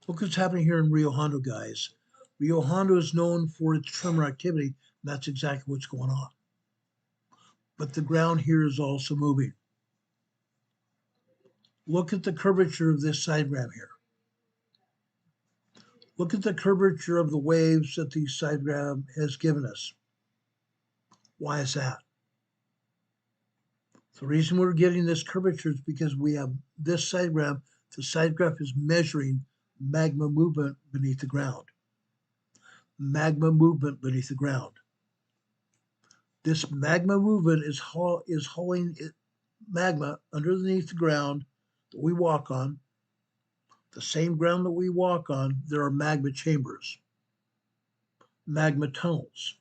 Look what's happening here in Rio Hondo, guys. Rio Hondo is known for its tremor activity, and that's exactly what's going on. But the ground here is also moving. Look at the curvature of this sidegram here. Look at the curvature of the waves that the sidegram has given us. Why is that? The reason we're getting this curvature is because we have this sidegram. The sidegraph is measuring magma movement beneath the ground. Magma movement beneath the ground. This magma movement is hauling magma underneath the ground that we walk on. The same ground that we walk on, there are magma chambers, magma tunnels.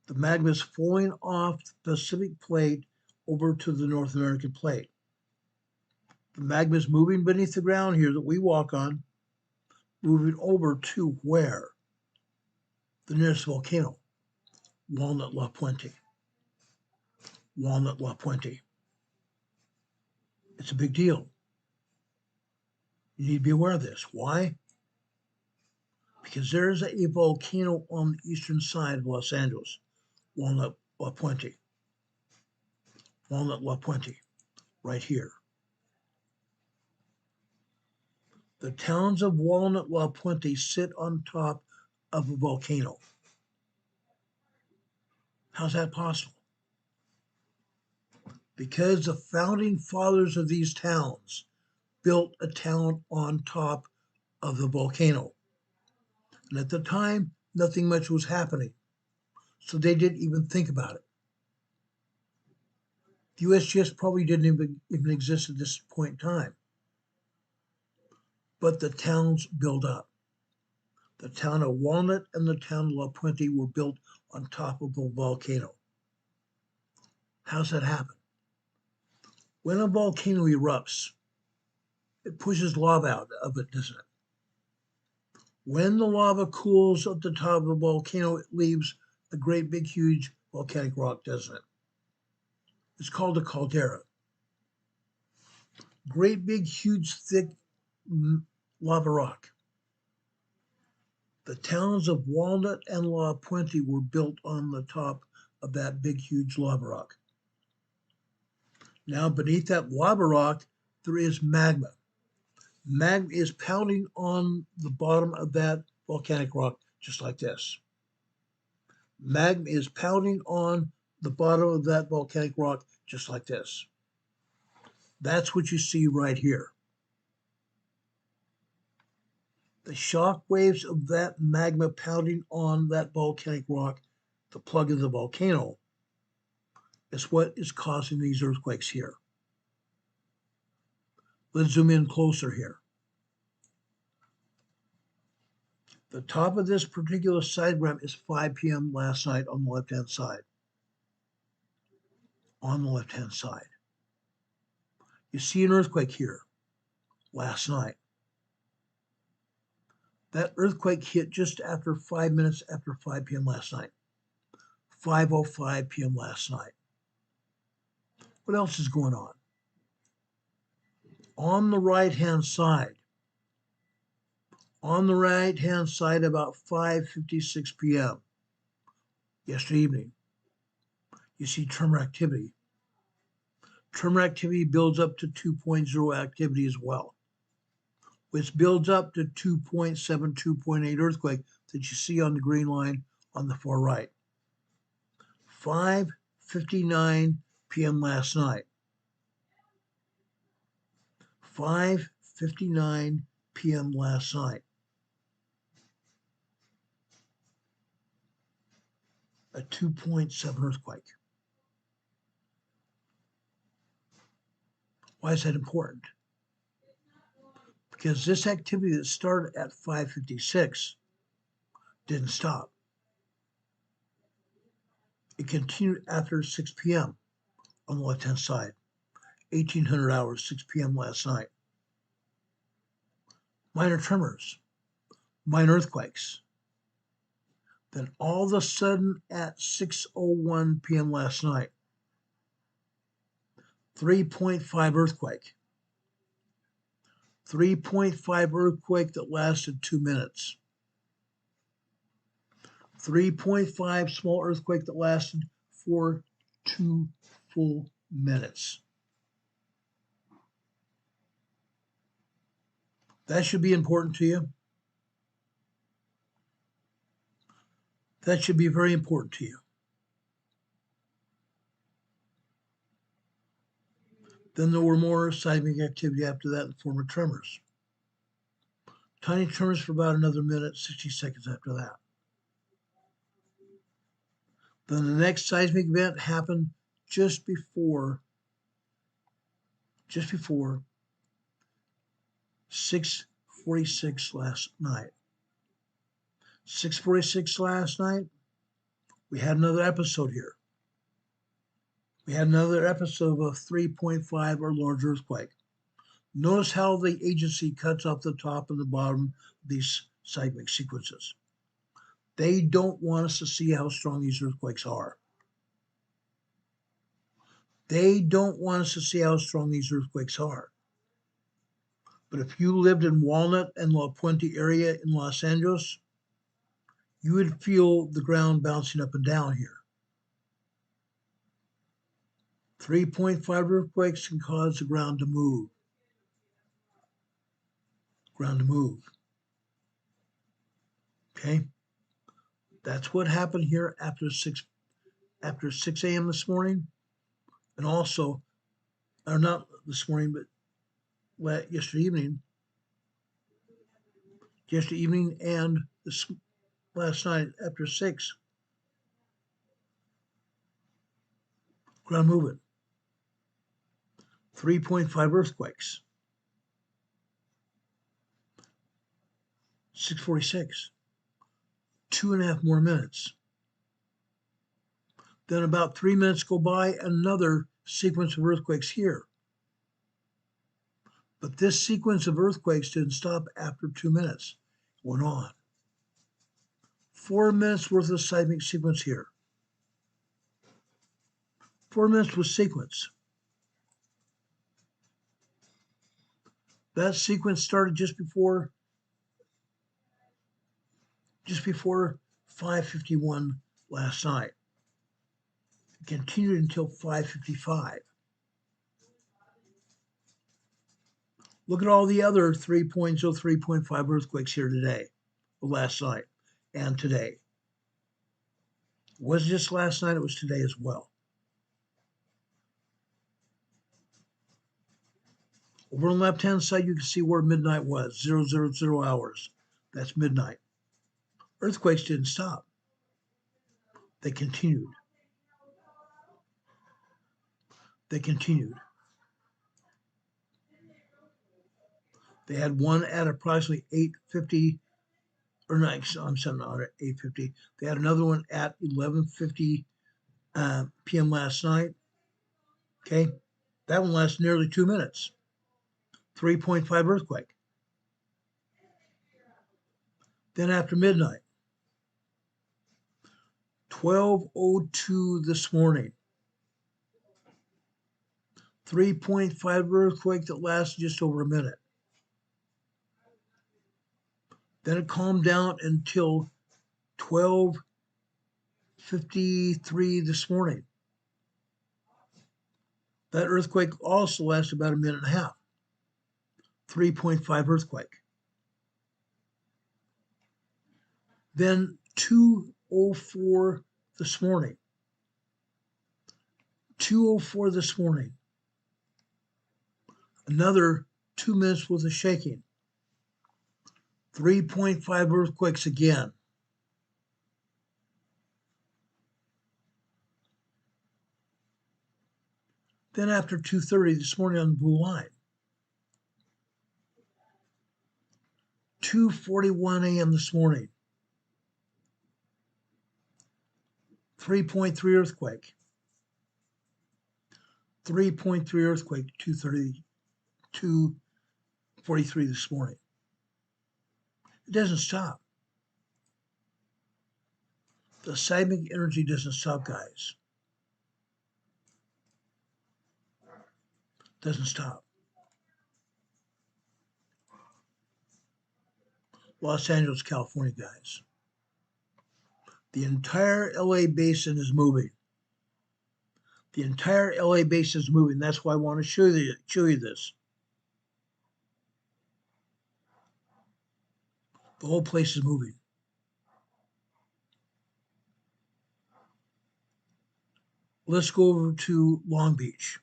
The magma is flowing off the Pacific plate over to the North American plate. The magma is moving beneath the ground here that we walk on, moving over to where? The nearest volcano, Walnut La Puente. Walnut La Puente. It's a big deal. You need to be aware of this. Why? Because there's a volcano on the eastern side of Los Angeles, Walnut La Puente. Walnut La Puente, right here. The towns of Walnut La Puente sit on top of a volcano. How's that possible? Because the founding fathers of these towns built a town on top of the volcano. And at the time, nothing much was happening. So they didn't even think about it. The USGS probably didn't even exist at this point in time. But the towns built up. The town of Walnut and the town of La Puente were built on top of a volcano. How's that happen? When a volcano erupts, it pushes lava out of it, doesn't it? When the lava cools at the top of the volcano, it leaves a great big huge volcanic rock, doesn't it? It's called a caldera. Great big huge thick lava rock. The towns of Walnut and La Puente were built on the top of that big huge lava rock. Now beneath that lava rock, there is magma. Magma is pounding on the bottom of that volcanic rock, just like this. Magma is pounding on the bottom of that volcanic rock, just like this. That's what you see right here. The shock waves of that magma pounding on that volcanic rock, the plug of the volcano, is what is causing these earthquakes here. Let's zoom in closer here. The top of this particular diagram is 5 p.m. last night on the left-hand side. On the left-hand side. You see an earthquake here last night. That earthquake hit just after 5 minutes after 5 p.m. last night. 5:05 p.m. last night. What else is going on? On the right-hand side, about 5:56 p.m. yesterday evening, you see tremor activity. Tremor activity builds up to 2.0 activity as well, which builds up to 2.7, 2.8 earthquake that you see on the green line on the far right. 5:59 p.m. last night. 5:59 p.m. last night. A 2.7 earthquake. Why is that important? Because this activity that started at 5:56 didn't stop. It continued after 6 p.m. on the left-hand side. 1800 hours, 6 p.m. last night. Minor tremors, minor earthquakes. Then all of a sudden at 6:01 p.m. last night, 3.5 earthquake. 3.5 earthquake that lasted 2 minutes. 3.5 small earthquake that lasted for 2 full minutes. That should be important to you. That should be very important to you. Then there were more seismic activity after that in the form of tremors. Tiny tremors for about another minute, 60 seconds after that. Then the next seismic event happened just before 6:46 last night. 6:46 last night, we had another episode here. We had another episode of a 3.5 or larger earthquake. Notice how the agency cuts off the top and the bottom of these seismic sequences. They don't want us to see how strong these earthquakes are. They don't want us to see how strong these earthquakes are. But if you lived in Walnut and La Puente area in Los Angeles, you would feel the ground bouncing up and down here. 3.5 earthquakes can cause the ground to move. Okay? That's what happened here after 6 a.m. this morning. And also, or not this morning, but yesterday evening. Yesterday evening and last night after 6. Ground moving. 3.5 earthquakes. 6:46. 2.5 more minutes. Then about 3 minutes go by, another sequence of earthquakes here. But this sequence of earthquakes didn't stop after 2 minutes. It went on. 4 minutes worth of seismic sequence here. 4 minutes with sequence. That sequence started just before 5:51 last night. It continued until 5:55. Look at all the other 3.0, 3.5 earthquakes here today, or last night, and today. It wasn't just last night, it was today as well. Over on the left-hand side, you can see where midnight was, 000 hours. That's midnight. Earthquakes didn't stop. They continued. They had one at approximately 8:50, or no, I'm sorry, not at 8:50. They had another one at 11:50 p.m. last night. Okay, that one lasted nearly 2 minutes. 3.5 earthquake. Then after midnight, 12:02 this morning, 3.5 earthquake that lasted just over a minute. Then it calmed down until 12:53 this morning. That earthquake also lasted about a minute and a half. 3.5 earthquake. Then 2:04 this morning. 2:04 this morning. Another 2 minutes worth of shaking. 3.5 earthquakes again. Then after 2:30 this morning on the blue line, 2:41 a.m. this morning, 3.3 earthquake. 3.3 earthquake, 2:43 this morning. It doesn't stop. The seismic energy doesn't stop, guys. Doesn't stop. Los Angeles, California, guys. The entire LA basin is moving. The entire LA basin is moving. That's why I want to show you this. The whole place is moving. Let's go over to Long Beach.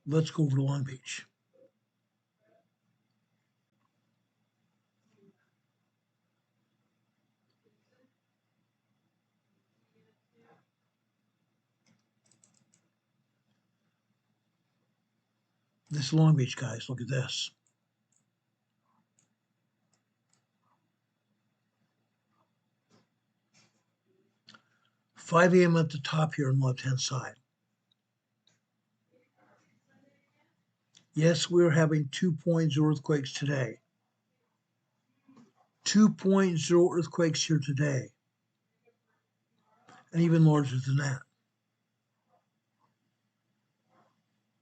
Let's go over to Long Beach. This is Long Beach, guys. Look at this. 5 a.m. at the top here on the left-hand side. Yes, we're having 2.0 earthquakes today. 2.0 earthquakes here today. And even larger than that.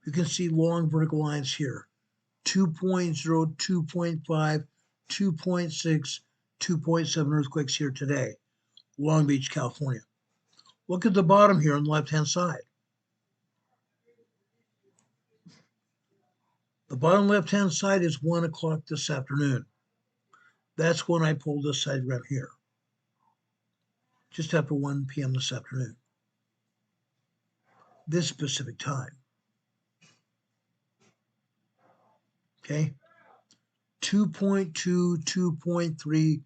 You can see long vertical lines here. 2.0, 2.5, 2.6, 2.7 earthquakes here today. Long Beach, California. Look at the bottom here on the left-hand side. The bottom left-hand side is 1 o'clock this afternoon. That's when I pulled this diagram here. Just after 1 p.m. this afternoon. This specific time. Okay? 2.2, 2.3,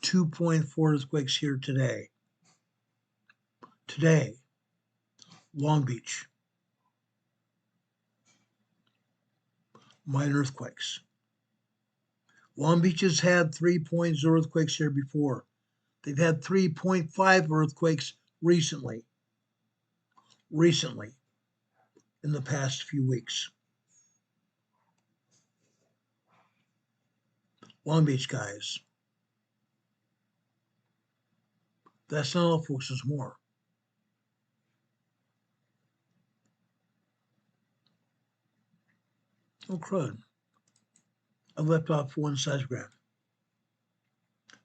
2.4 earthquakes here today. Today, Long Beach. Minor earthquakes. Long Beach has had 3.0 earthquakes here before. They've had 3.5 earthquakes recently. In the past few weeks. Long Beach, guys. That's not all, folks. There's more. Oh, crud. I left off one seismograph.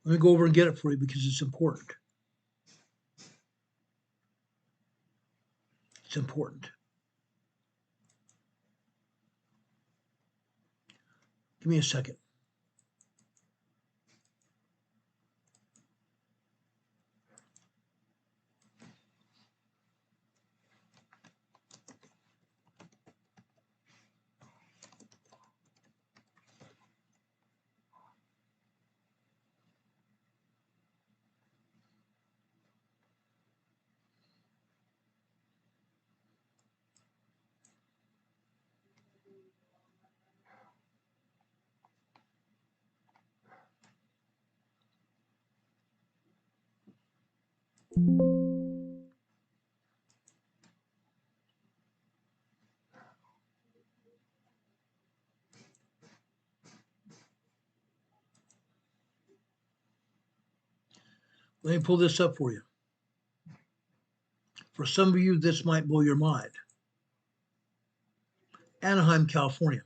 Let me go over and get it for you because it's important. It's important. Give me a second. Let me pull this up for you. For some of you, this might blow your mind. Anaheim, California.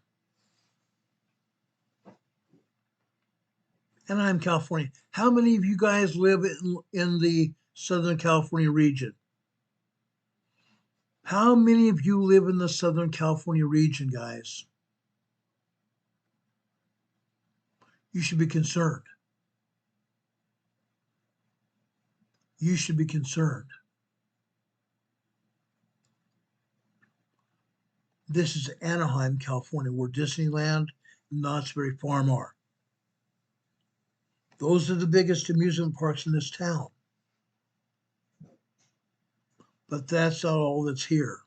Anaheim, California. How many of you guys live in the Southern California region? How many of you live in the Southern California region, guys? You should be concerned. You should be concerned. This is Anaheim, California, where Disneyland and Knott's Berry Farm are. Those are the biggest amusement parks in this town. But that's not all that's here.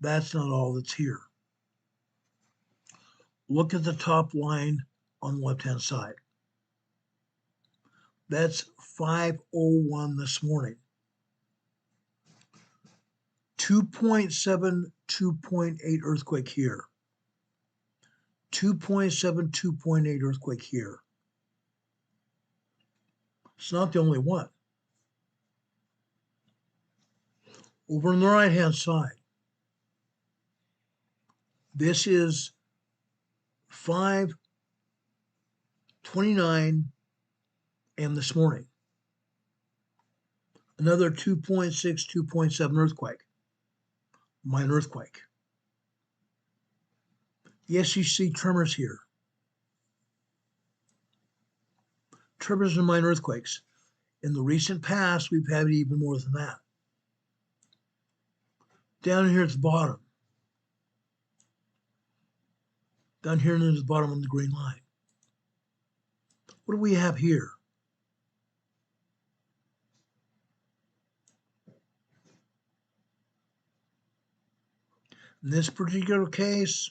That's not all that's here. Look at the top line on the left-hand side. That's 5:01 this morning. 2.7, 2.8 earthquake here. 2.7, 2.8 earthquake here. It's not the only one. Over on the right-hand side, this is 5:29 a.m. this morning. Another 2.6, 2.7 earthquake. Minor earthquake. Yes, you see tremors here. Tremors and minor earthquakes. In the recent past, we've had even more than that. Down here at the bottom. Down here near the bottom on the green line. What do we have here? In this particular case,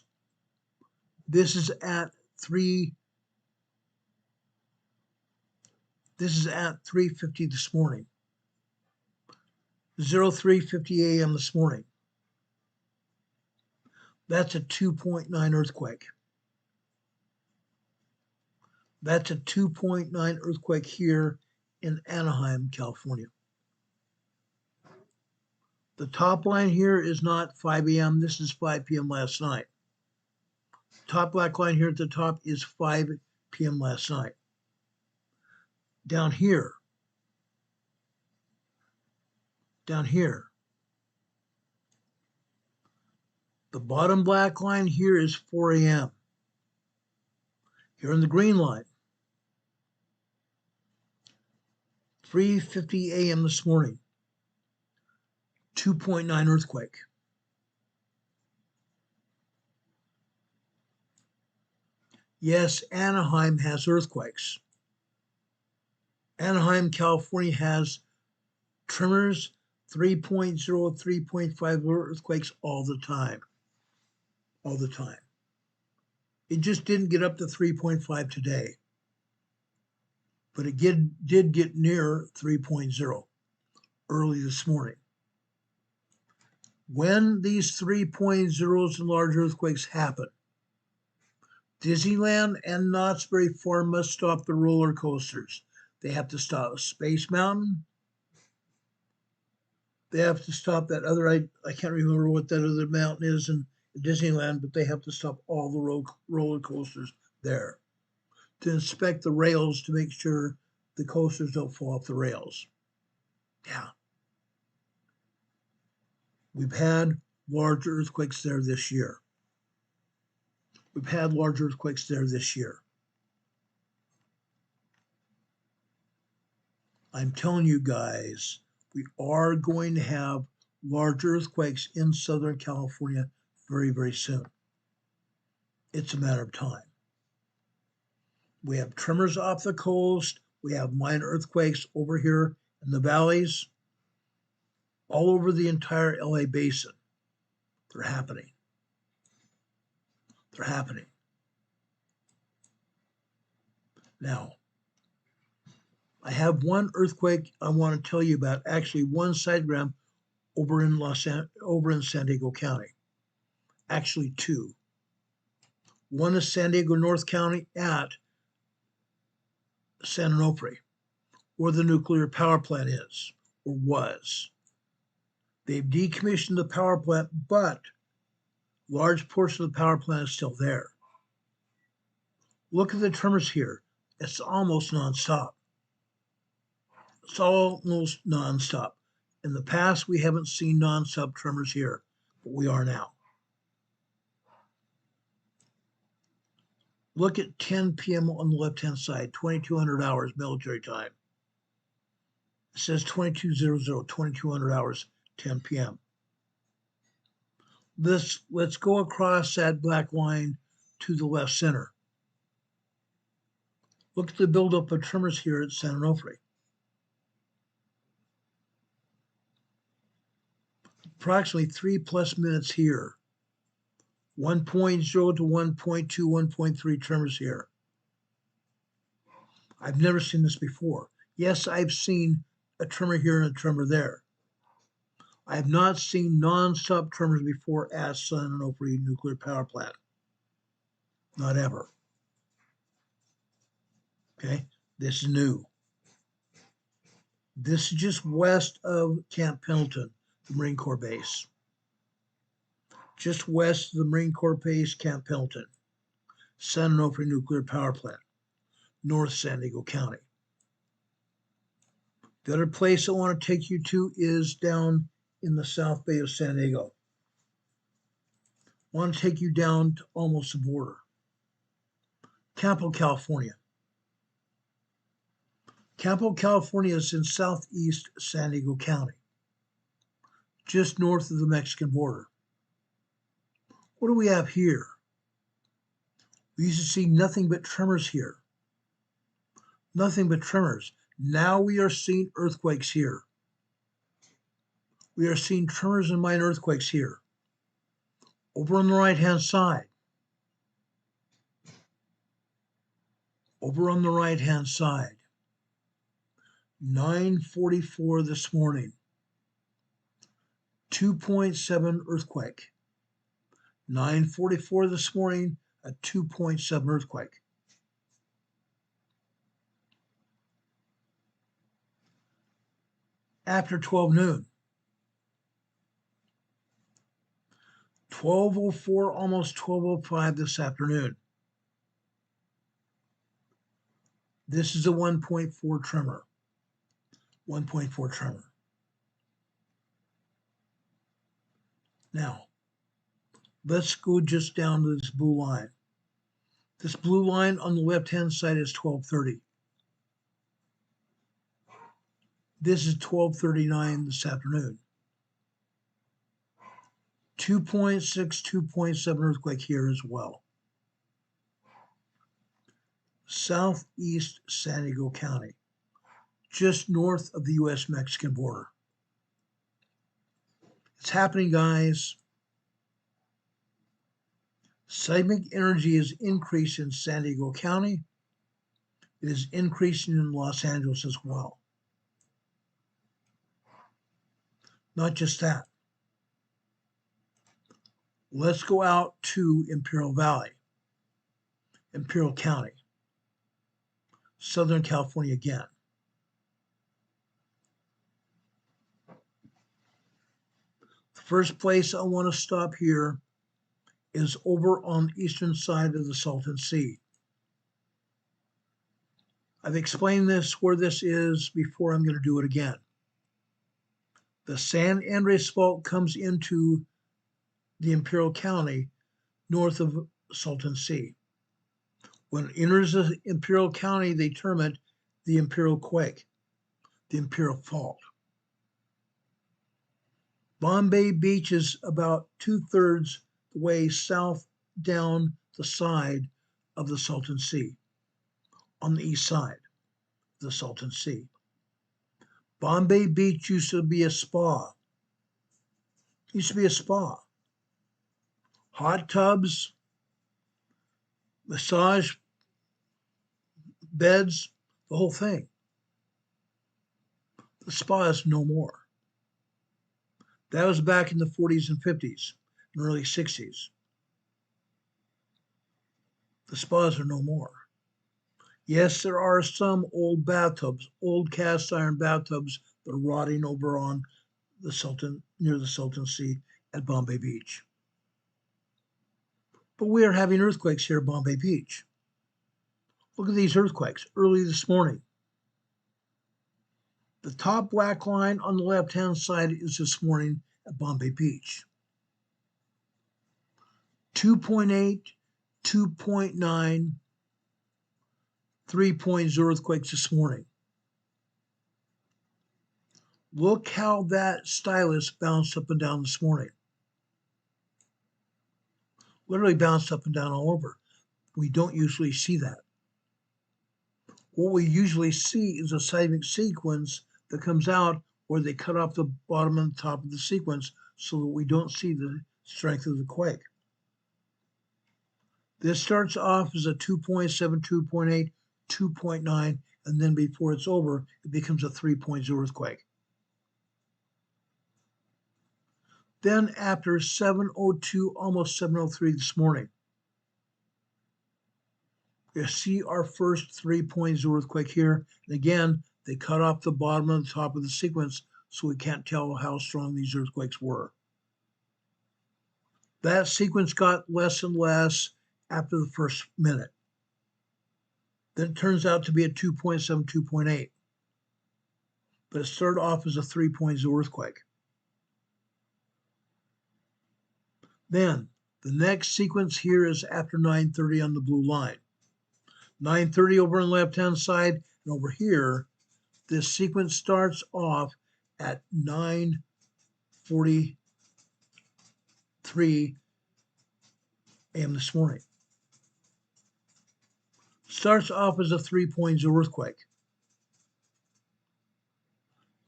this is at 3:50 this morning. 03:50 a.m. this morning. That's a 2.9 earthquake. That's a 2.9 earthquake here in Anaheim, California. The top line here is not 5 a.m. This is 5 p.m. last night. Top black line here at the top is 5 p.m. last night. Down here, the bottom black line here is 4 a.m. Here in the green line, 3:50 a.m. this morning, 2.9 earthquake. Yes, Anaheim has earthquakes. Anaheim, California has tremors, 3.0, 3.5 earthquakes all the time. All the time. It just didn't get up to 3.5 today. But it did get near 3.0 early this morning. When these 3.0s and large earthquakes happen, Disneyland and Knott's Berry Farm must stop the roller coasters. They have to stop Space Mountain. They have to stop that other, I can't remember what that other mountain is in Disneyland, but they have to stop all the roller coasters there to inspect the rails to make sure the coasters don't fall off the rails. Yeah. We've had large earthquakes there this year. I'm telling you guys, we are going to have large earthquakes in Southern California very, very soon. It's a matter of time. We have tremors off the coast. We have minor earthquakes over here in the valleys, all over the entire LA basin. They're happening. Now, I have one earthquake I want to tell you about, actually one seismogram over in San Diego County. Actually two. One is San Diego North County at San Onofre, where the nuclear power plant is, or was. They've decommissioned the power plant, but large portion of the power plant is still there. Look at the tremors here. It's almost nonstop. In the past, we haven't seen nonstop tremors here, but we are now. Look at 10 p.m. on the left-hand side, 2200 hours military time. It says 2200, 2200 hours, 10 p.m. Let's go across that black line to the left center. Look at the buildup of tremors here at San Onofre. Approximately 3+ minutes here. 1.0 to 1.2, 1.3 tremors here. I've never seen this before. Yes, I've seen a tremor here and a tremor there. I have not seen non-stop tremors before at San Onofre nuclear power plant. Not ever. Okay, this is new. This is just west of Camp Pendleton, the Marine Corps base. Just west of the Marine Corps base, Camp Pendleton, San Onofre nuclear power plant, North San Diego County. The other place I want to take you to is down in the South Bay of San Diego. I want to take you down to almost the border. Campo, California. Campo, California is in southeast San Diego County, just north of the Mexican border. What do we have here? We used to see nothing but tremors here. Nothing but tremors. Now we are seeing earthquakes here. We are seeing tremors and minor earthquakes here. Over on the right-hand side. Over on the right-hand side. 9:44 this morning. 2.7 earthquake. 9:44 this morning, a 2.7 earthquake. After 12 noon, 12:04, almost 12:05 this afternoon. This is a 1.4 tremor. 1.4 tremor. Now, let's go just down to this blue line. This blue line on the left-hand side is 12:30. This is 12:39 this afternoon. 2.6, 2.7 earthquake here as well. Southeast San Diego County, just north of the U.S.-Mexican border. It's happening, guys. Seismic energy is increasing in San Diego County. It is increasing in Los Angeles as well. Not just that. Let's go out to Imperial Valley, Imperial County, Southern California again. The first place I want to stop here is over on the eastern side of the Salton Sea. I've explained this, where this is, before. I'm going to do it again. The San Andreas Fault comes into the Imperial County north of Salton Sea. When it enters the Imperial County, they term it the Imperial Quake, the Imperial Fault. Bombay Beach is about 2/3 the way south down the side of the Salton Sea, on the east side of the Salton Sea. Bombay Beach used to be a spa. Used to be a spa. Hot tubs, massage beds, the whole thing. The spa is no more. That was back in the 40s and 50s and early 60s. The spas are no more. Yes, there are some old bathtubs, old cast iron bathtubs that are rotting over on the Salton, near the Salton Sea at Bombay Beach. But we are having earthquakes here at Bombay Beach. Look at these earthquakes early this morning. The top black line on the left-hand side is this morning at Bombay Beach. 2.8, 2.9, 3.0 earthquakes this morning. Look how that stylus bounced up and down this morning. Literally bounced up and down all over. We don't usually see that. What we usually see is a seismic sequence that comes out where they cut off the bottom and the top of the sequence so that we don't see the strength of the quake. This starts off as a 2.7, 2.8, 2.9, and then before it's over, it becomes a 3.0 earthquake. Then after 7:02, almost 7:03 this morning, you see our first 3.0 earthquake here. And again, they cut off the bottom and the top of the sequence, so we can't tell how strong these earthquakes were. That sequence got less and less after the first minute. Then it turns out to be a 2.7, 2.8. But it started off as a 3.0 earthquake. Then the next sequence here is after 9:30 on the blue line. 9:30 over on the left-hand side, and over here, this sequence starts off at 9:43 a.m. this morning. Starts off as a 3.0 earthquake.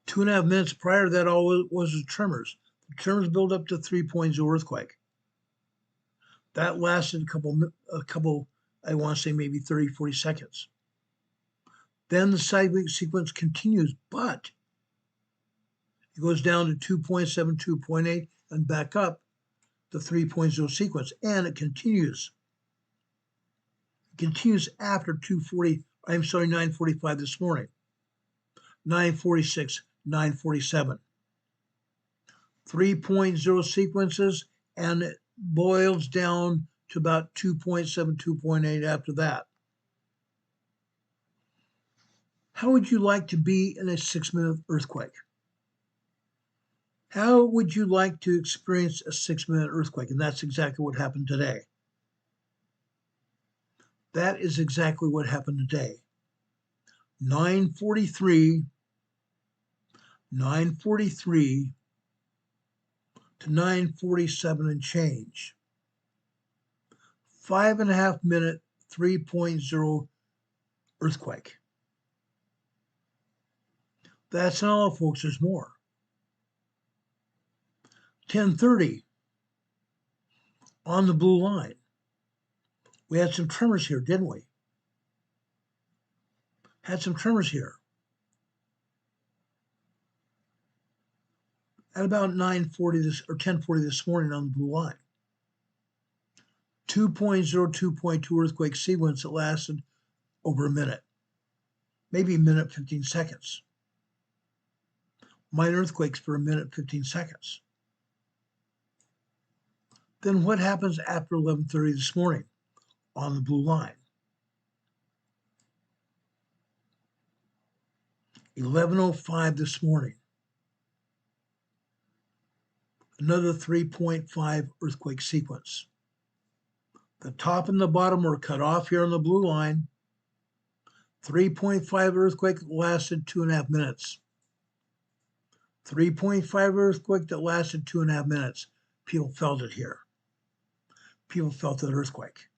2.5 minutes prior to that, all it was tremors. The tremors build up to 3.0 earthquake. That lasted a couple, I want to say maybe 30, 40 seconds. Then the seismic sequence continues, but It goes down to 2.7, 2.8, and back up the 3.0 sequence, and it continues. It continues after 9:45 this morning, 9:46, 9:47. 3.0 sequences, and it boils down to about 2.7, 2.8 after that. How would you like to be in a 6-minute earthquake? How would you like to experience a 6-minute earthquake? And that's exactly what happened today. That is exactly what happened today. 9:43 to 9:47 and change. 5.5 minute 3.0 earthquake. That's not all, folks. There's more. 10:30 on the blue line. We had some tremors here, didn't we? Had some tremors here. At about 9:40 or 10:40 this morning on the blue line. 2.0, 2.2 earthquake sequence that lasted over a minute, maybe a minute, 15 seconds. Minor earthquakes for a minute, 15 seconds. Then what happens after 11:30 this morning on the blue line? 11:05 this morning. Another 3.5 earthquake sequence. The top and the bottom were cut off here on the blue line. 3.5 earthquake lasted 2.5 minutes. 3.5 earthquake that lasted 2.5 minutes. People felt it here. People felt that earthquake.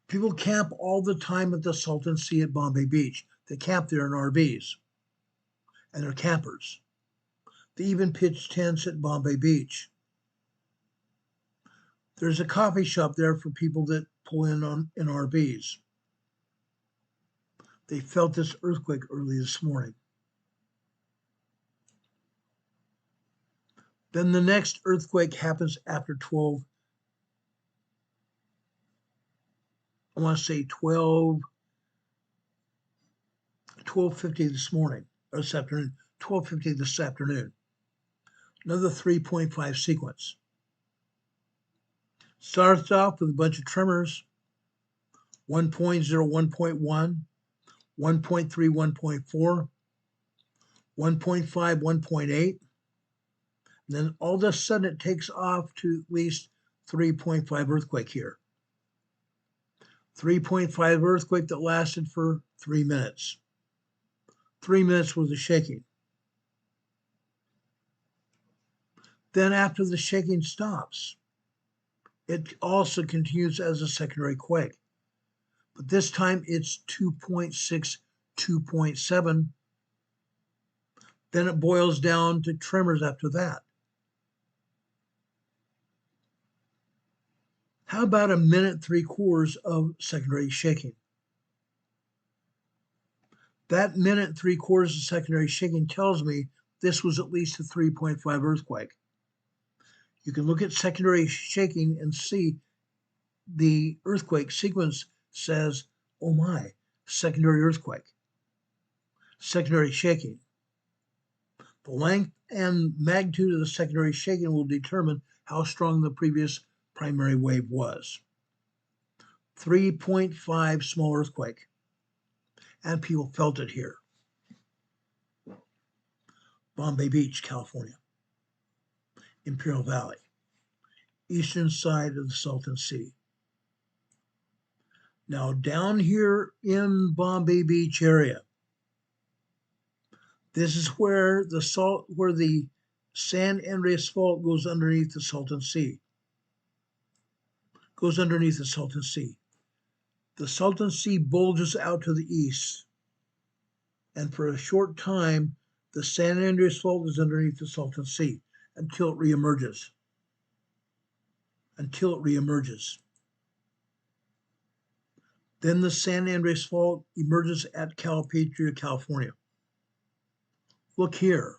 People camp all the time at the Salton Sea at Bombay Beach. They camp there in RVs, and they're campers. They even pitch tents at Bombay Beach. There's a coffee shop there for people that pull in RVs. They felt this earthquake early this morning. Then the next earthquake happens after 12. I want to say 12:50 this morning, or this afternoon, 12:50 this afternoon. Another 3.5 sequence. Starts off with a bunch of tremors, 1.0, 1.1, 1.3, 1.4, 1.5, 1.8. And then all of a sudden it takes off to at least 3.5 earthquake here. 3.5 earthquake that lasted for 3 minutes. 3 minutes worth of shaking. Then after the shaking stops, it also continues as a secondary quake. But this time it's 2.6, 2.7. Then it boils down to tremors after that. How about a minute 3/4 of secondary shaking? That minute 3/4 of secondary shaking tells me this was at least a 3.5 earthquake. You can look at secondary shaking and see the earthquake sequence says, oh my, secondary earthquake, secondary shaking. The length and magnitude of the secondary shaking will determine how strong the previous primary wave was. 3.5 small earthquake, and people felt it here. Bombay Beach, California, Imperial Valley, eastern side of the Salton Sea. Now down here in Bombay Beach area, this is where the San Andreas Fault goes underneath the Salton Sea. Goes underneath the Salton Sea. The Salton Sea bulges out to the east, and for a short time, the San Andreas Fault is underneath the Salton Sea until it reemerges. Then the San Andreas Fault emerges at Calipatria, California. Look here.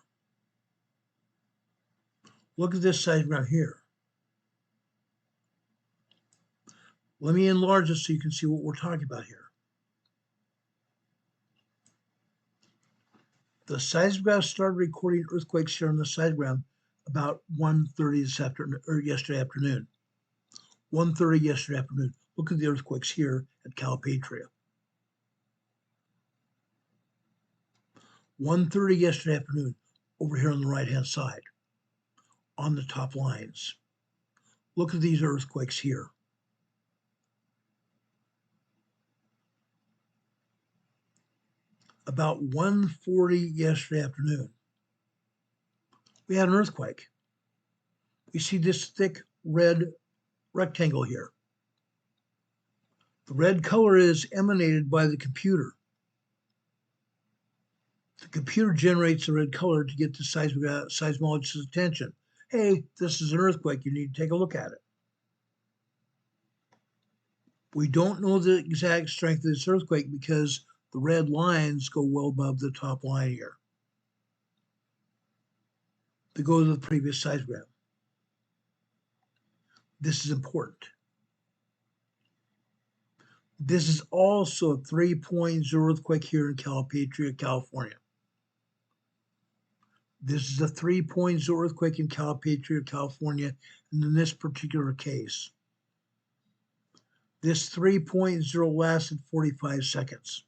Look at this seismogram here. Let me enlarge this so you can see what we're talking about here. The seismograph started recording earthquakes here on the seismogram about 1:30 this afternoon, or yesterday afternoon. 1:30 yesterday afternoon. Look at the earthquakes here at Calipatria. 1:30 yesterday afternoon, over here on the right-hand side, on the top lines. Look at these earthquakes here. About 1:40 yesterday afternoon, we had an earthquake. We see this thick red rectangle here. The red color is emanated by the computer. The computer generates the red color to get the seismologist's attention. Hey, this is an earthquake. You need to take a look at it. We don't know the exact strength of this earthquake because the red lines go well above the top line here. They go to the previous seismogram. This is important. This is also a 3.0 earthquake here in Calipatria, California. This is a 3.0 earthquake in Calipatria, California, and in this particular case. This 3.0 lasted 45 seconds.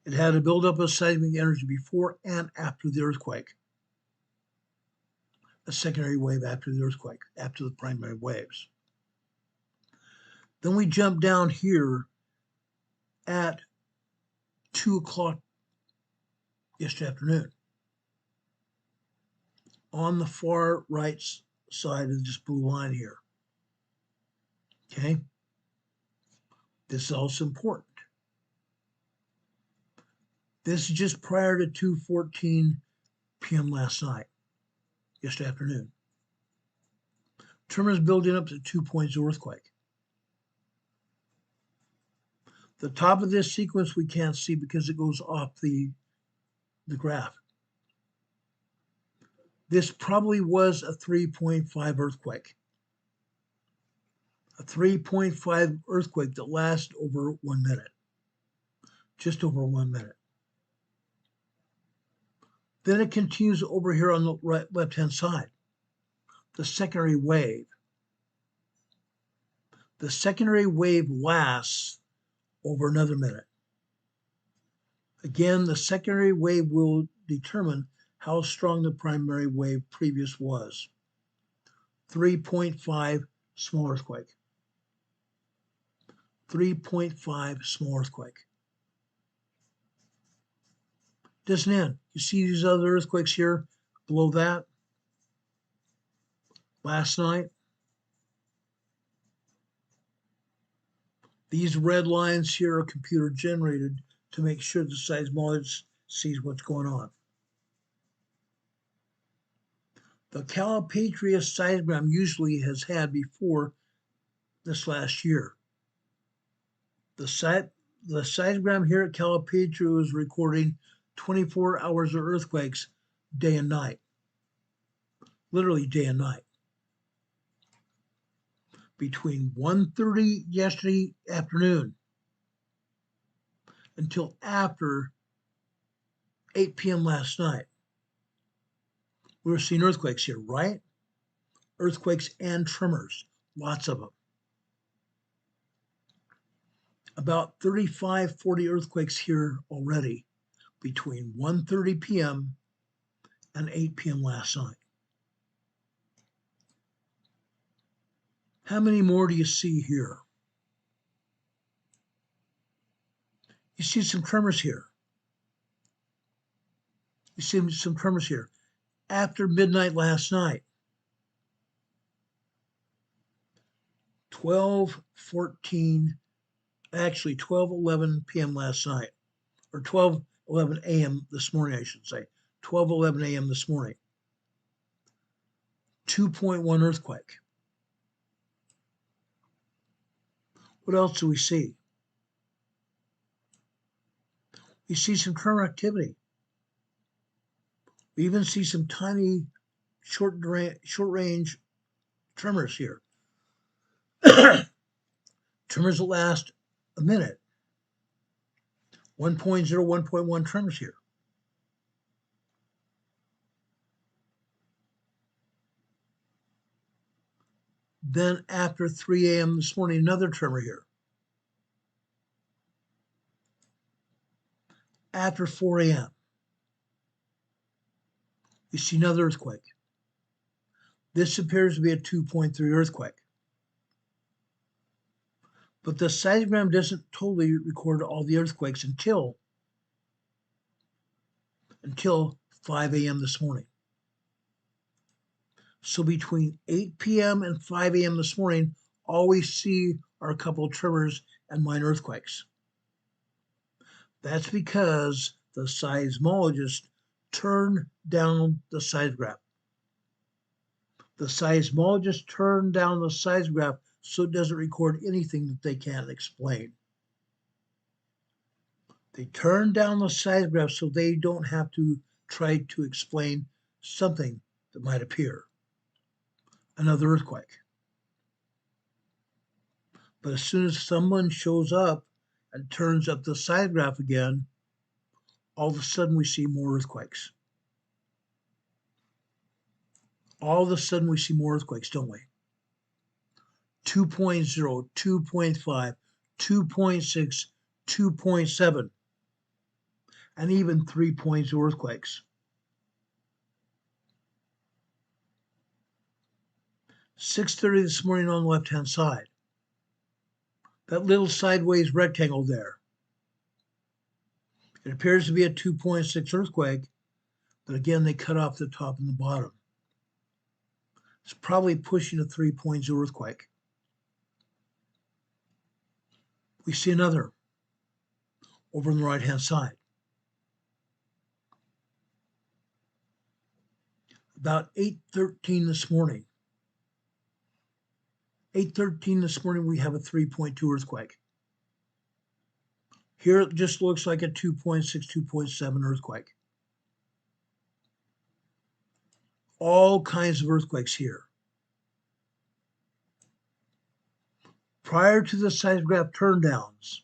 It had a buildup of seismic energy before and after the earthquake. A secondary wave after the earthquake, after the primary waves. Then we jump down here at 2 o'clock yesterday afternoon. On the far right side of this blue line here. Okay? This is also important. This is just prior to 2:14 p.m. last night, yesterday afternoon. Tremors building up to 2.0 earthquake. The top of this sequence we can't see because it goes off the graph. This probably was a 3.5 earthquake. A 3.5 earthquake that lasts over 1 minute. Just over 1 minute. Then it continues over here on the left-hand side. The secondary wave. The secondary wave lasts over another minute. Again, the secondary wave will determine how strong the primary wave previous was. 3.5 small earthquake. 3.5 small earthquake. Doesn't end. You see these other earthquakes here below that? Last night. These red lines here are computer generated to make sure the seismologist sees what's going on. The Calipatria seismogram usually has had before this last year. The seismogram here at Calipatria was recording 24 hours of earthquakes day and night. Literally day and night. Between 1:30 yesterday afternoon until after 8 p.m. last night. We were seeing earthquakes here, right? Earthquakes and tremors, lots of them. About 35, 40 earthquakes here already between 1:30 p.m. and 8 p.m. last night. How many more do you see here? You see some tremors here. You see some tremors here. After midnight last night, 12:11 p.m. last night, or 12:11 a.m. this morning, I should say. 12:11 a.m. this morning. 2.1 earthquake. What else do we see? You see some tremor activity. We even see some tiny short range tremors here. Tremors that last a minute. 1.0, 1.1 tremors here. Then after 3 a.m. this morning, another tremor here. After 4 a.m., we see another earthquake. This appears to be a 2.3 earthquake. But the seismogram doesn't totally record all the earthquakes until 5 a.m. this morning. So between 8 p.m. and 5 a.m. this morning, all we see are a couple of tremors and minor earthquakes. That's because the seismologist turned down the seismograph. The seismologist turned down the seismograph so it doesn't record anything that they can't explain. They turned down the seismograph so they don't have to try to explain something that might appear. Another earthquake. But as soon as someone shows up and turns up the seismograph again, all of a sudden we see more earthquakes. All of a sudden we see more earthquakes, don't we? 2.0, 2.5, 2.6, 2.7, and even 3.0 earthquakes. 6:30 this morning on the left-hand side. That little sideways rectangle there. It appears to be a 2.6 earthquake, but again, they cut off the top and the bottom. It's probably pushing a 3.0 earthquake. We see another over on the right-hand side. About 8:13 this morning. 8:13 this morning, we have a 3.2 earthquake. Here it just looks like a 2.6, 2.7 earthquake. All kinds of earthquakes here. Prior to the seismograph turndowns,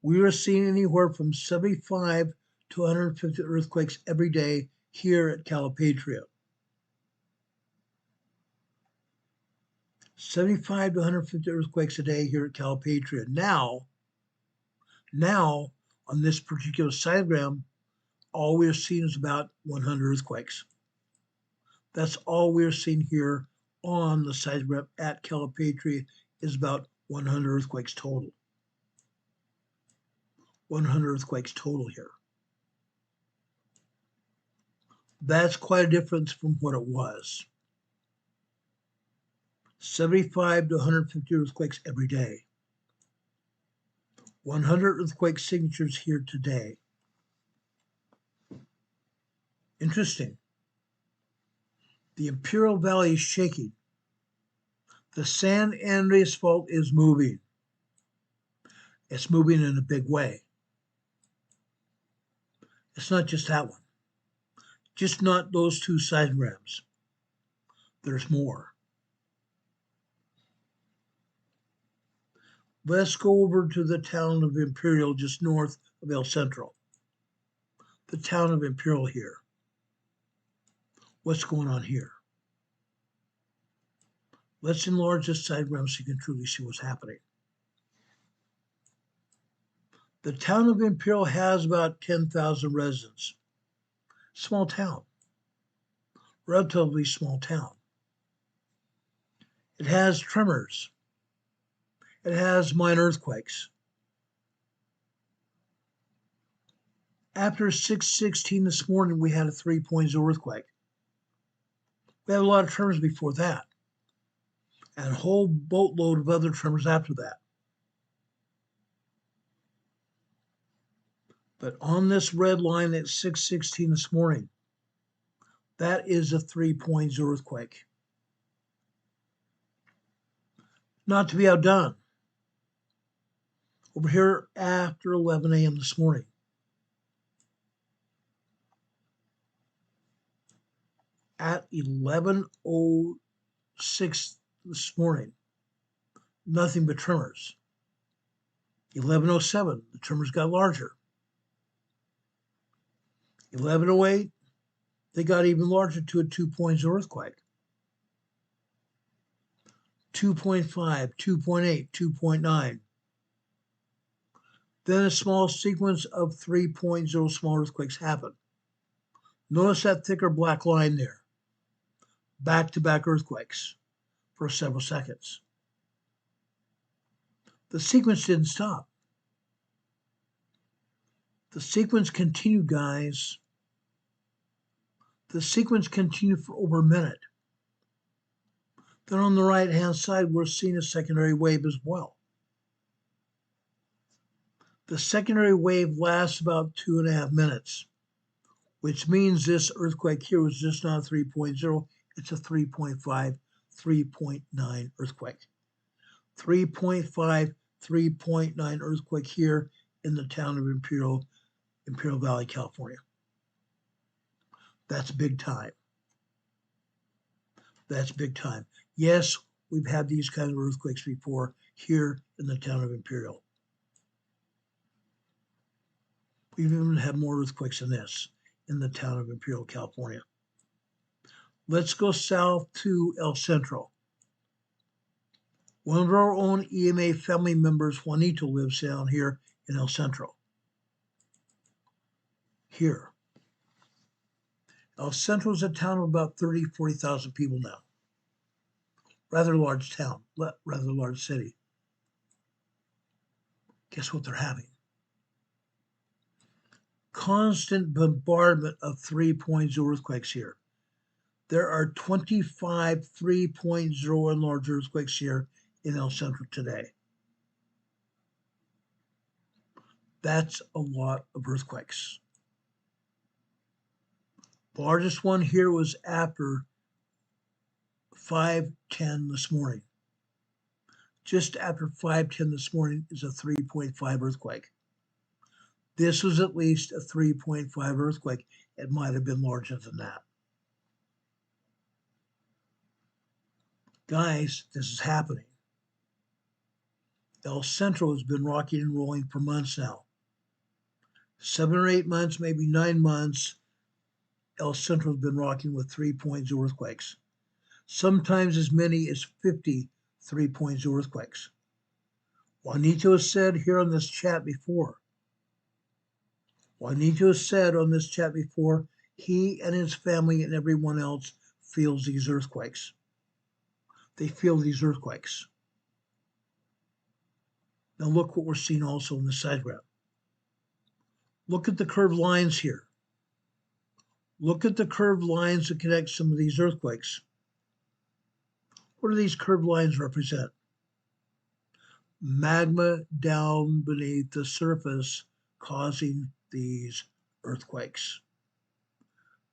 we were seeing anywhere from 75 to 150 earthquakes every day here at Calipatria. 75 to 150 earthquakes a day here at Calipatria. Now, on this particular seismogram, all we're seeing is about 100 earthquakes. That's all we're seeing here on the seismogram at Calipatria is about 100 earthquakes total. 100 earthquakes total here. That's quite a difference from what it was. 75 to 150 earthquakes every day. 100 earthquake signatures here today. Interesting. The Imperial Valley is shaking. The San Andreas Fault is moving. It's moving in a big way. It's not just that one. Just not those two seismograms. There's more. Let's go over to the town of Imperial, just north of El Centro. The town of Imperial here. What's going on here? Let's enlarge this seismogram so you can truly see what's happening. The town of Imperial has about 10,000 residents. Small town. Relatively small town. It has tremors. It has minor earthquakes. After 6:16 this morning, we had a 3.0 earthquake. We had a lot of tremors before that, and a whole boatload of other tremors after that. But on this red line at 6:16 this morning, that is a 3.0 earthquake. Not to be outdone. Over here after 11 a.m. this morning, at 11:06 this morning, nothing but tremors. 11:07, the tremors got larger. 11:08, they got even larger to a 2.0 earthquake. 2.5, 2.8, 2.9. Then a small sequence of 3.0 small earthquakes happened. Notice that thicker black line there. Back-to-back earthquakes for several seconds. The sequence didn't stop. The sequence continued, guys. The sequence continued for over a minute. Then on the right-hand side, we're seeing a secondary wave as well. The secondary wave lasts about 2.5 minutes, which means this earthquake here was just not a 3.0, it's a 3.5, 3.9 earthquake. 3.5, 3.9 earthquake here in the town of Imperial Valley, California. That's big time. That's big time. Yes, we've had these kinds of earthquakes before here in the town of Imperial. We've even had more earthquakes than this in the town of Imperial, California. Let's go south to El Centro. One of our own EMA family members, Juanito, lives down here in El Centro. Here. El Centro is a town of about 30,000, 40,000 people now. Rather large town, rather large city. Guess what they're having? Constant bombardment of 3.0 earthquakes here. There are 25 3.0 and larger earthquakes here in El Centro today. That's a lot of earthquakes. The largest one here was after 5:10 this morning. Just after 5:10 this morning is a 3.5 earthquake. This was at least a 3.5 earthquake. It might have been larger than that. Guys, this is happening. El Centro has been rocking and rolling for months now. 7 or 8 months, maybe 9 months, El Centro has been rocking with 3.0 earthquakes. Sometimes as many as 50 3.0 earthquakes. Juanito has said here on this chat before, he and his family and everyone else feels these earthquakes. They feel these earthquakes. Now look what we're seeing also in the diagram. Look at the curved lines here. Look at the curved lines that connect some of these earthquakes. What do these curved lines represent? Magma down beneath the surface causing these earthquakes.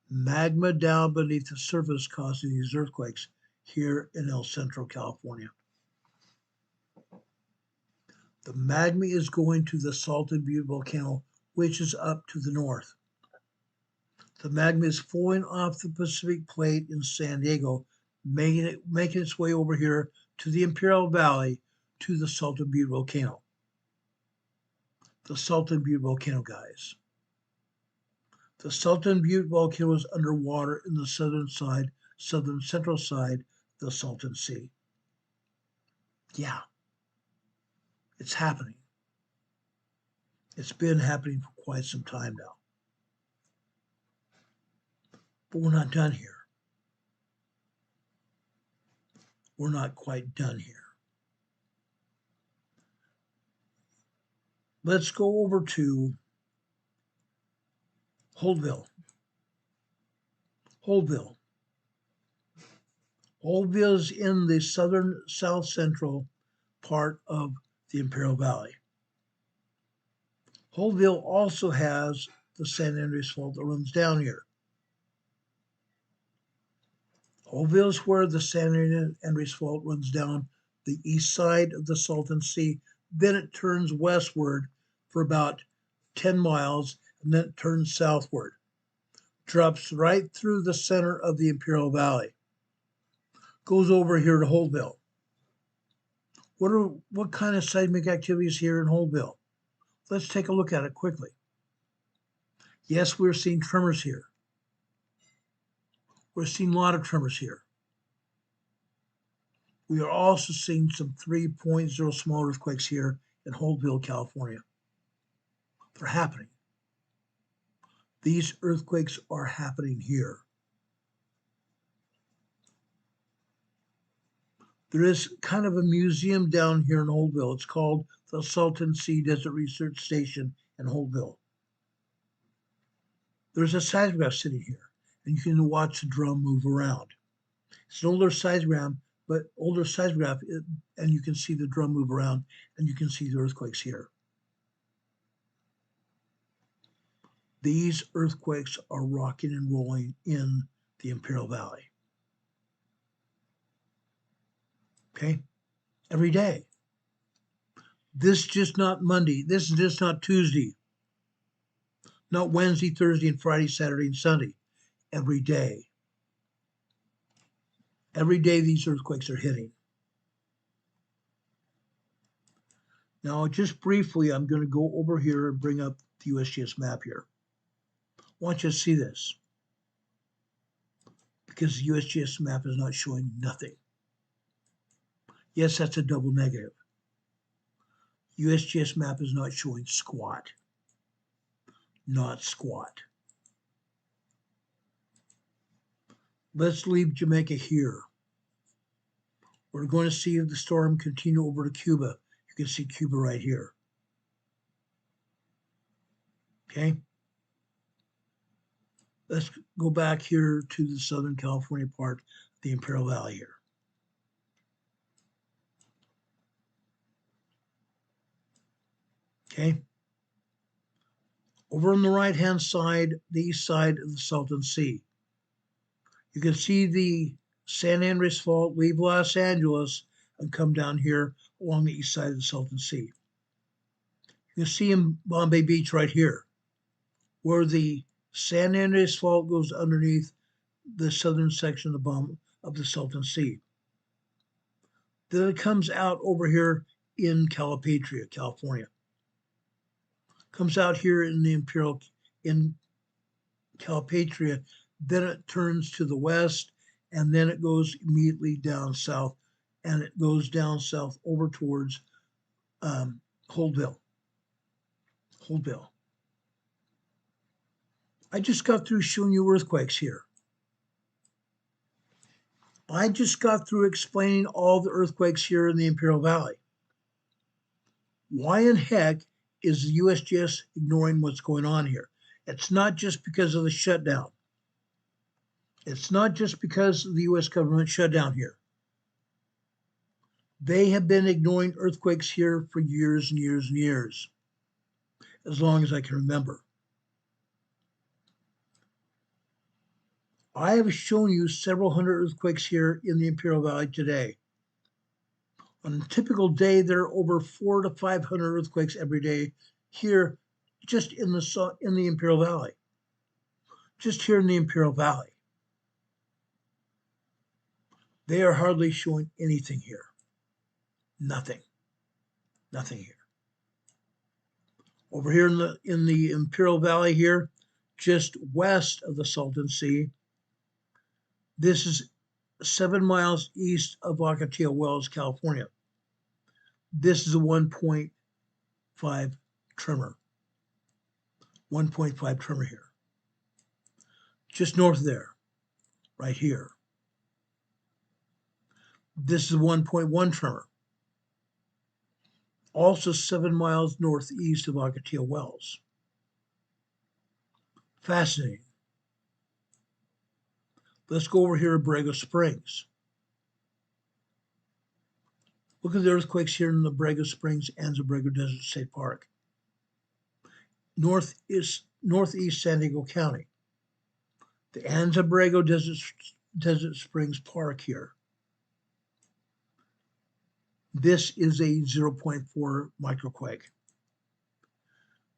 Magma down beneath the surface causing these earthquakes here in El Centro, California. The magma is going to the Salton Butte volcano, which is up to the north. The magma is flowing off the Pacific Plate in San Diego, making its way over here to the Imperial Valley to the Salton Butte volcano. The Salton Butte volcano, guys. The Salton Butte volcano is underwater in the southern central side of the Salton Sea. Yeah, it's happening. It's been happening for quite some time now. But we're not done here. We're not quite done here. Let's go over to Holtville. Holtville is in the south central part of the Imperial Valley. Holtville also has the San Andreas Fault that runs down here. Holtville is where the San Andreas Fault runs down the east side of the Salton Sea. Then it turns westward for about 10 miles, and then it turns southward. drops right through the center of the Imperial Valley, goes over here to Holtville. What kind of seismic activities here in Holtville? Let's take a look at it quickly. Yes, we're seeing tremors here. We're seeing a lot of tremors here. We are also seeing some 3.0 small earthquakes here in Holtville, California. They're happening. These earthquakes are happening here. There is kind of a museum down here in Holtville. It's called the Salton Sea Desert Research Station in Holtville. There's a seismograph sitting here, and you can watch the drum move around. It's an older seismograph, and you can see the drum move around, and you can see the earthquakes here. These earthquakes are rocking and rolling in the Imperial Valley. Okay? Every day. This is just not Monday. This is just not Tuesday. Not Wednesday, Thursday, and Friday, Saturday, and Sunday. Every day. Every day these earthquakes are hitting. Now, just briefly, I'm going to go over here and bring up the USGS map here. I want you to see this, because the USGS map is not showing nothing. Yes, that's a double negative. USGS map is not showing squat. Not squat. Let's leave Jamaica here. We're going to see if the storm continue over to Cuba. You can see Cuba right here. Okay? Let's go back here to the Southern California part of the Imperial Valley here. Okay? Over on the right-hand side, the east side of the Salton Sea, you can see the San Andreas Fault leave Los Angeles and come down here along the east side of the Salton Sea. You can see in Bombay Beach right here, where the San Andreas Fault goes underneath the southern section of the Salton Sea. Then it comes out over here in Calipatria, California. Comes out here in Calipatria, then it turns to the west, and then it goes immediately down south, and it goes down south over towards Holtville. I just got through showing you earthquakes here. I just got through explaining all the earthquakes here in the Imperial Valley. Why in heck is the USGS ignoring what's going on here? It's not just because of the shutdown. It's not just because the US government shut down here. They have been ignoring earthquakes here for years and years and years, as long as I can remember. I have shown you several hundred earthquakes here in the Imperial Valley today. On a typical day, there are over 400 to 500 earthquakes every day here, just in the Imperial Valley. Just here in the Imperial Valley. They are hardly showing anything here. Nothing. Nothing here. Over here in the Imperial Valley here, just west of the Salton Sea, this is 7 miles east of Ocotillo Wells, California. This is a 1.5 tremor. 1.5 tremor here. Just north of there, right here. This is a 1.1 tremor. Also 7 miles northeast of Ocotillo Wells. Fascinating. Let's go over here to Borrego Springs. Look at the earthquakes here in the Borrego Springs and the Borrego Desert State Park. Northeast San Diego County. The Anza Borrego Desert Springs Park here. This is a 0.4 microquake.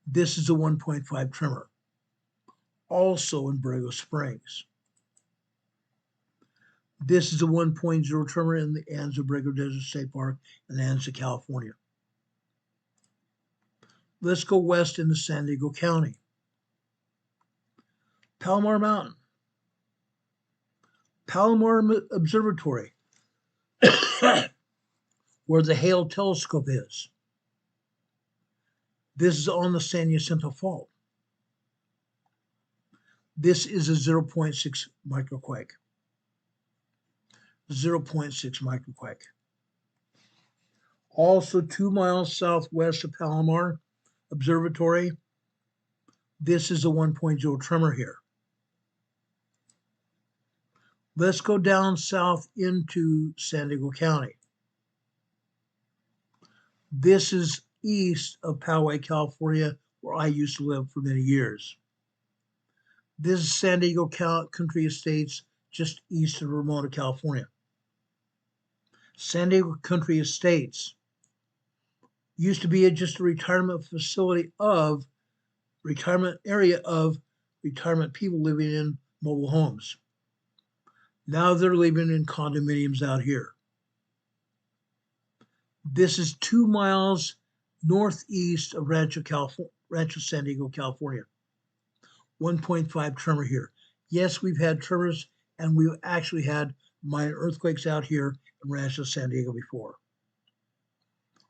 This is a 1.5 tremor. also in Borrego Springs. This is a 1.0 tremor in the Anza Borrego Desert State Park in Anza, California. Let's go west into San Diego County. Palomar Mountain. Palomar Observatory, where the Hale Telescope is. This is on the San Jacinto Fault. This is a 0.6 microquake. 0.6 microquake. Also 2 miles southwest of Palomar Observatory, this is a 1.0 tremor here. Let's go down south into San Diego County. This is east of Poway, California, where I used to live for many years. This is San Diego Country Estates, just east of Ramona, California. San Diego Country Estates used to be just a retirement facility of retirement area of retirement people living in mobile homes. Now they're living in condominiums out here. This is 2 miles northeast of Rancho San Diego, California. 1.5 tremor here. Yes, we've had tremors, and we've actually had minor earthquakes out here in Rancho San Diego before.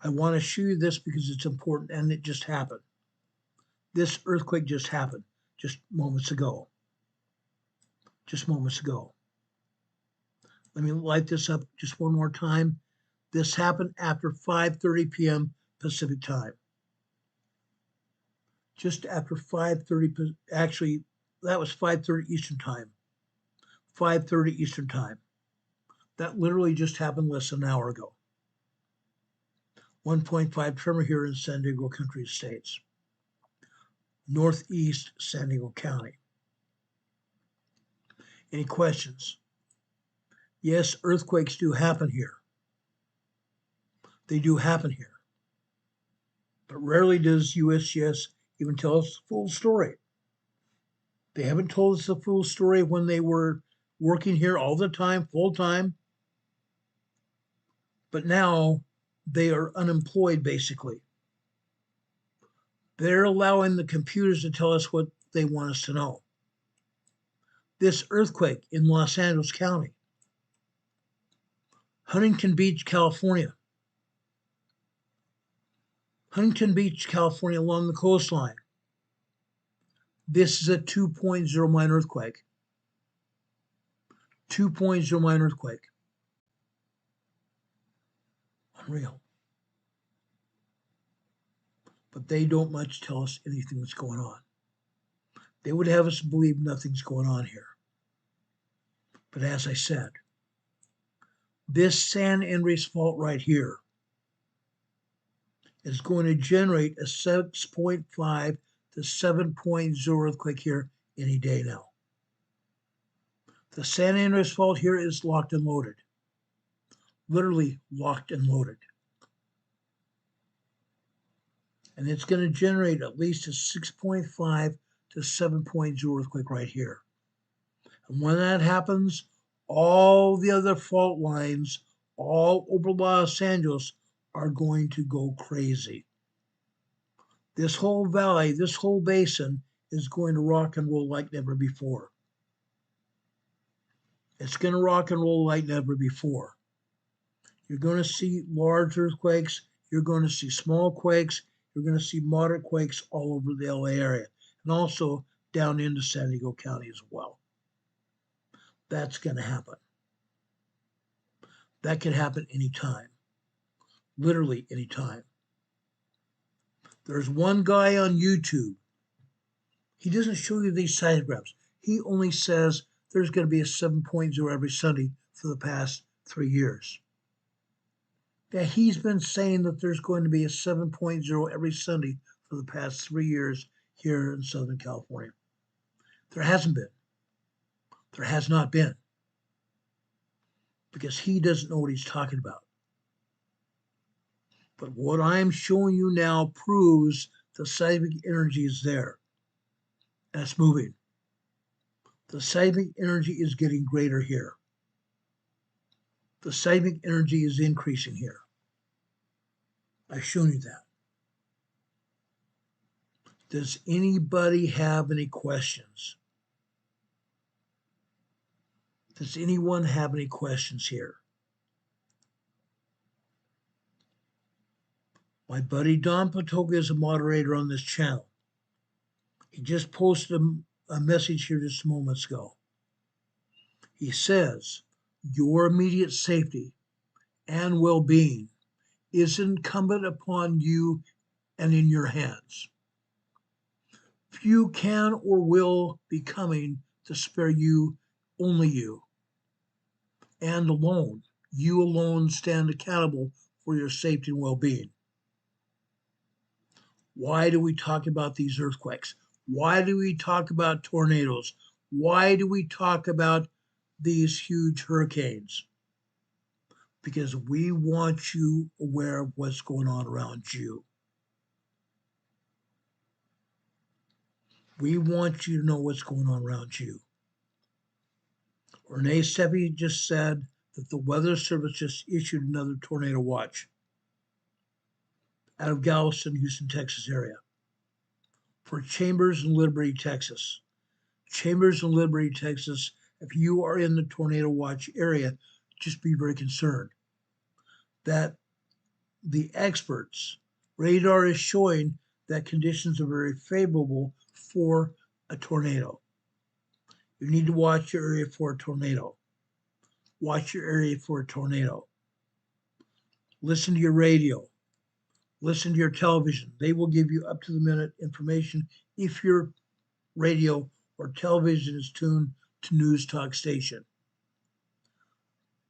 I want to show you this because it's important, and it just happened. This earthquake just happened just moments ago. Just moments ago. Let me light this up just one more time. This happened after 5:30 p.m. Pacific time. Just after 5:30, actually, that was 5:30 Eastern time. 5:30 Eastern time. That literally just happened less than an hour ago. 1.5 tremor here in San Diego Country Estates. Northeast San Diego County. Any questions? Yes, earthquakes do happen here. They do happen here. But rarely does USGS even tell us the full story. They haven't told us the full story when they were working here all the time, full time. But now they are unemployed, basically. They're allowing the computers to tell us what they want us to know. This earthquake in Los Angeles County, Huntington Beach, California. Huntington Beach, California, along the coastline. This is a 2.0 minor earthquake. 2.0 minor earthquake. Unreal. But they don't much tell us anything that's going on. They would have us believe nothing's going on here. But as I said, this San Andreas fault right here is going to generate a 6.5 to 7.0 earthquake here any day now. The San Andreas fault here is locked and loaded. Literally locked and loaded. And it's going to generate at least a 6.5 to 7.0 earthquake right here. And when that happens, all the other fault lines all over Los Angeles are going to go crazy. This whole valley, this whole basin is going to rock and roll like never before. It's going to rock and roll like never before. You're going to see large earthquakes. You're going to see small quakes. You're going to see moderate quakes all over the LA area and also down into San Diego County as well. That's going to happen. That could happen anytime. Literally anytime. There's one guy on YouTube. He doesn't show you these seismographs. He only says there's going to be a 7.0 every Sunday for the past 3 years. Yeah, he's been saying that there's going to be a 7.0 every Sunday for the past 3 years here in Southern California. There hasn't been. There has not been. Because he doesn't know what he's talking about. But what I'm showing you now proves the seismic energy is there. And it's moving. The seismic energy is getting greater here. The seismic energy is increasing here. I've shown you that. Does anybody have any questions? Does anyone have any questions here? My buddy Don Patoga is a moderator on this channel. He just posted a message here just moments ago. He says, your immediate safety and well-being is incumbent upon you and in your hands. Few can or will be coming to spare you, only you. And alone, you alone stand accountable for your safety and well-being. Why do we talk about these earthquakes? Why do we talk about tornadoes? Why do we talk about these huge hurricanes? Because we want you aware of what's going on around you. We want you to know what's going on around you. Renee Seppy just said that the Weather Service just issued another tornado watch out of Galveston, Houston, Texas area for Chambers and Liberty, Texas. Chambers and Liberty, Texas, if you are in the tornado watch area, just be very concerned that the experts, radar is showing that conditions are very favorable for a tornado. You need to watch your area for a tornado. Watch your area for a tornado. Listen to your radio. Listen to your television. They will give you up-to-the-minute information if your radio or television is tuned to news talk station.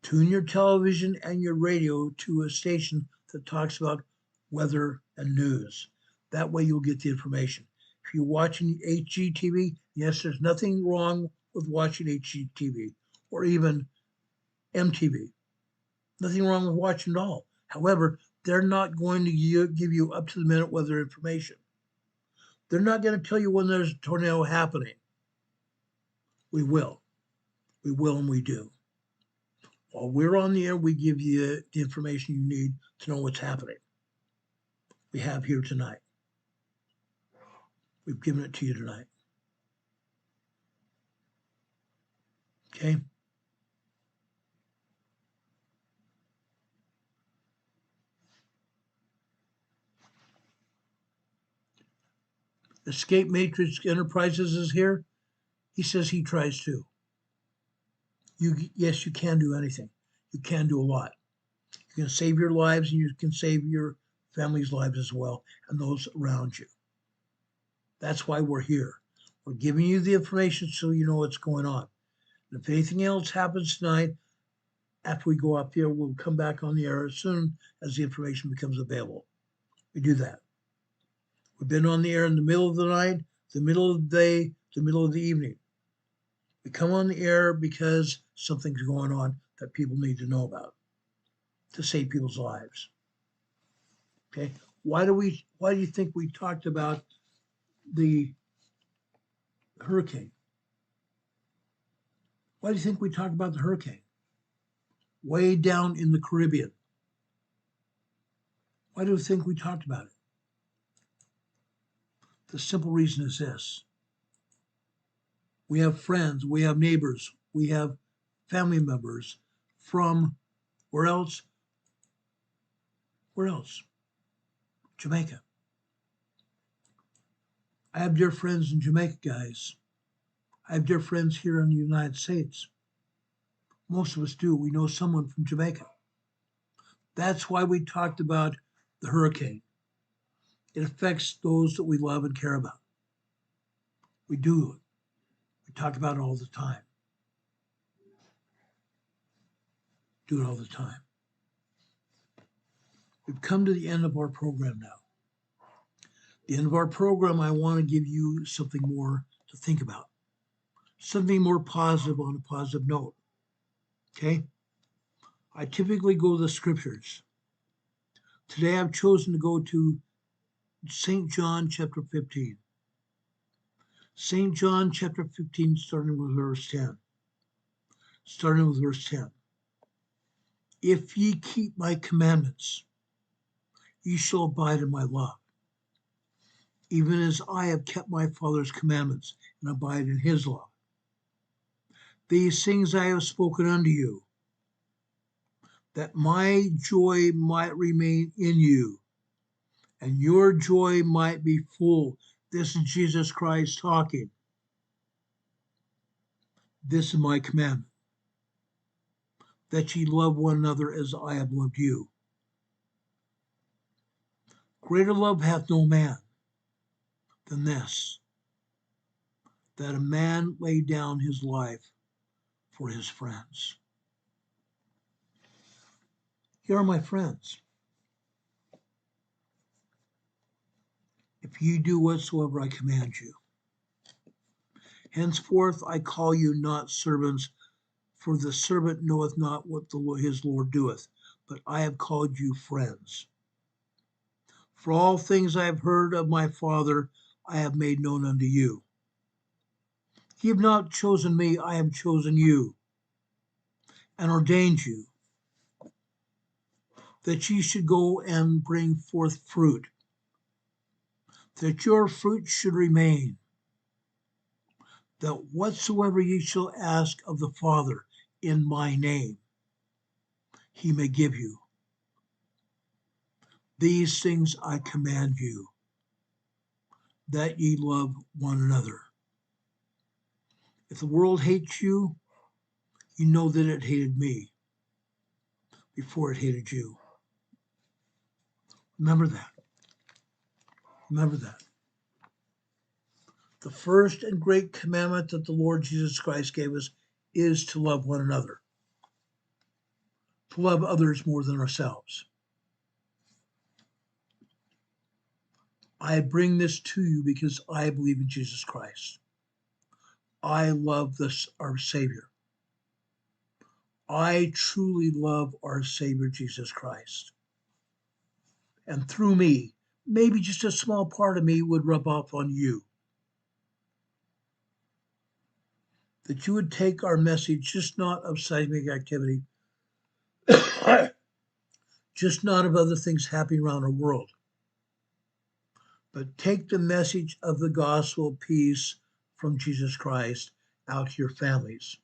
Tune your television and your radio to a station that talks about weather and news. That way you'll get the information. If you're watching HGTV, yes, there's nothing wrong with watching HGTV or even MTV. Nothing wrong with watching it all. However, they're not going to give you up-to-the-minute weather information. They're not going to tell you when there's a tornado happening. We will. We will and we do. While we're on the air, we give you the information you need to know what's happening. We have here tonight. We've given it to you tonight. Okay? Escape Matrix Enterprises is here. He says he tries too. Yes, you can do anything. You can do a lot. You can save your lives and you can save your family's lives as well and those around you. That's why we're here. We're giving you the information so you know what's going on. And if anything else happens tonight, after we go up here, we'll come back on the air as soon as the information becomes available. We do that. We've been on the air in the middle of the night, the middle of the day, the middle of the evening. We come on the air because something's going on that people need to know about to save people's lives. Okay? Why do you think we talked about the hurricane? Why do you think we talked about the hurricane? Way down in the Caribbean. Why do you think we talked about it? The simple reason is this. We have friends, we have neighbors, we have family members from where else? Where else? Jamaica. I have dear friends in Jamaica, guys. I have dear friends here in the United States. Most of us do. We know someone from Jamaica. That's why we talked about the hurricane. It affects those that we love and care about. We do. We talk about it all the time. Do it all the time. We've come to the end of our program now. The end of our program, I want to give you something more to think about. Something more positive on a positive note. Okay? I typically go to the scriptures. Today I've chosen to go to St. John chapter 15. St. John chapter 15, starting with verse 10. Starting with verse 10. If ye keep my commandments, ye shall abide in my love, even as I have kept my Father's commandments and abide in his love. These things I have spoken unto you, that my joy might remain in you, and your joy might be full. This is Jesus Christ talking. This is my commandment, that ye love one another as I have loved you. Greater love hath no man than this, that a man lay down his life for his friends. Here are my friends. If ye do whatsoever I command you. Henceforth I call you not servants, for the servant knoweth not what his Lord doeth, but I have called you friends. For all things I have heard of my Father I have made known unto you. Ye have not chosen me, I have chosen you, and ordained you, that ye should go and bring forth fruit, that your fruit should remain, that whatsoever ye shall ask of the Father in my name, he may give you. These things I command you, that ye love one another. If the world hates you, you know that it hated me before it hated you. Remember that. Remember that. The first and great commandment that the Lord Jesus Christ gave us is to love one another, to love others more than ourselves. I bring this to you because I believe in Jesus Christ. I love our Savior. I truly love our Savior Jesus Christ. And through me, maybe just a small part of me would rub off on you. That you would take our message, just not of seismic activity, just not of other things happening around our world, but take the message of the gospel of peace from Jesus Christ out to your families,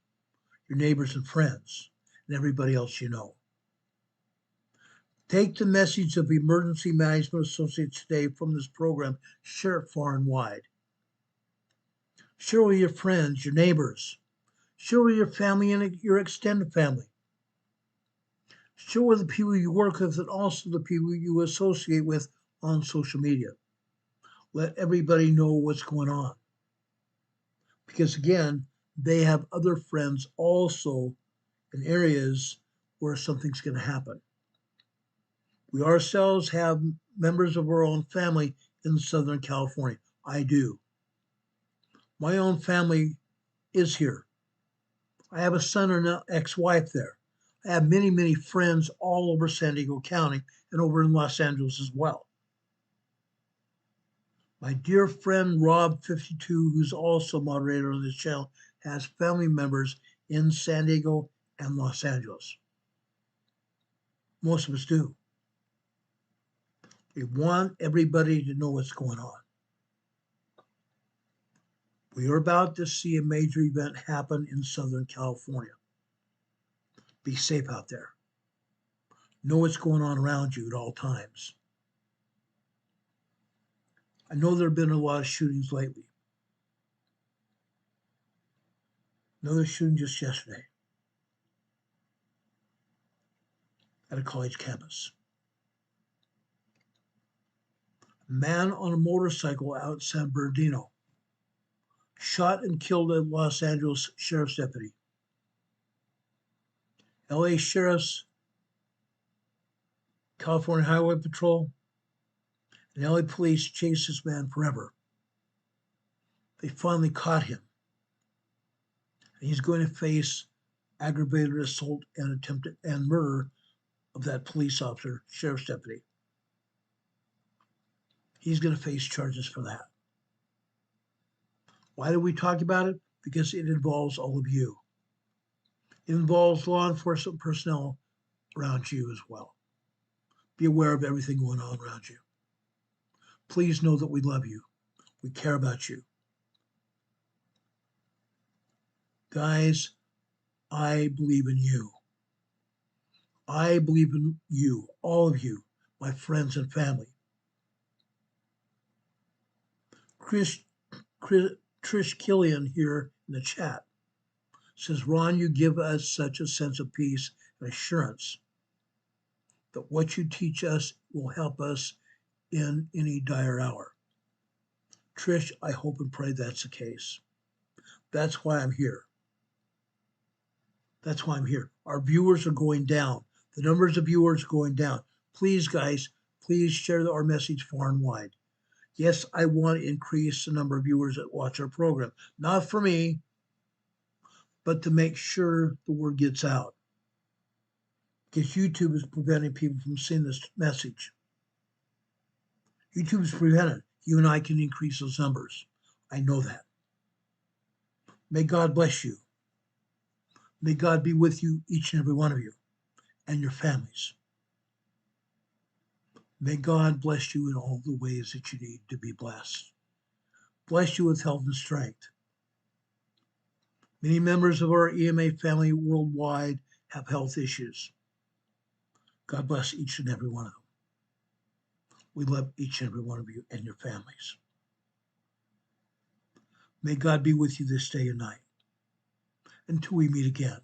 your neighbors and friends, and everybody else you know. Take the message of Emergency Management Associates today from this program, share it far and wide. Share with your friends, your neighbors. Share with your family and your extended family. Share with the people you work with and also the people you associate with on social media. Let everybody know what's going on. Because again, they have other friends also in areas where something's going to happen. We ourselves have members of our own family in Southern California. I do. My own family is here. I have a son and an ex-wife there. I have many, many friends all over San Diego County and over in Los Angeles as well. My dear friend Rob52, who's also moderator on this channel, has family members in San Diego and Los Angeles. Most of us do. We want everybody to know what's going on. We are about to see a major event happen in Southern California. Be safe out there. Know what's going on around you at all times. I know there have been a lot of shootings lately. Another shooting just yesterday at a college campus. A man on a motorcycle out San Bernardino shot and killed a Los Angeles sheriff's deputy. LA Sheriff's, California Highway Patrol, and LA Police chased this man forever. They finally caught him. And he's going to face aggravated assault and attempted and murder of that police officer, sheriff's deputy. He's going to face charges for that. Why do we talk about it? Because it involves all of you. It involves law enforcement personnel around you as well. Be aware of everything going on around you. Please know that we love you. We care about you. Guys, I believe in you. I believe in you, all of you, my friends and family. Trish Killian here in the chat says, Ron, you give us such a sense of peace and assurance that what you teach us will help us in any dire hour. Trish, I hope and pray that's the case. That's why I'm here. That's why I'm here. Our viewers are going down. The numbers of viewers are going down. Please, guys, please share our message far and wide. Yes, I want to increase the number of viewers that watch our program. Not for me, but to make sure the word gets out. Because YouTube is preventing people from seeing this message. YouTube is prevented. You and I can increase those numbers. I know that. May God bless you. May God be with you, each and every one of you, and your families. May God bless you in all the ways that you need to be blessed. Bless you with health and strength. Many members of our EMA family worldwide have health issues. God bless each and every one of them. We love each and every one of you and your families. May God be with you this day and night until we meet again.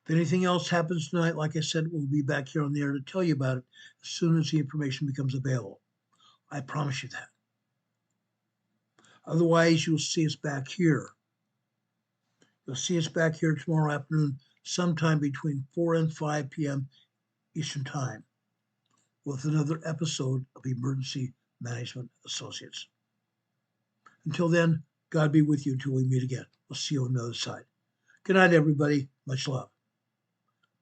If anything else happens tonight, like I said, we'll be back here on the air to tell you about it as soon as the information becomes available. I promise you that. Otherwise, you'll see us back here. You'll see us back here tomorrow afternoon, sometime between 4 and 5 p.m. Eastern Time, with another episode of Emergency Management Associates. Until then, God be with you until we meet again. We'll see you on the other side. Good night, everybody. Much love.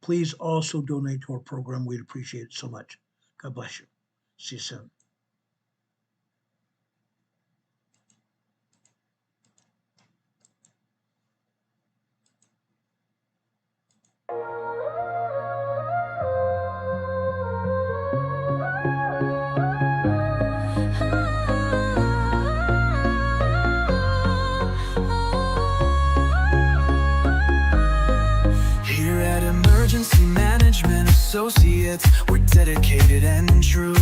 Please also donate to our program. We'd appreciate it so much. God bless you. See you soon. Emergency Management Associates, we're dedicated and true,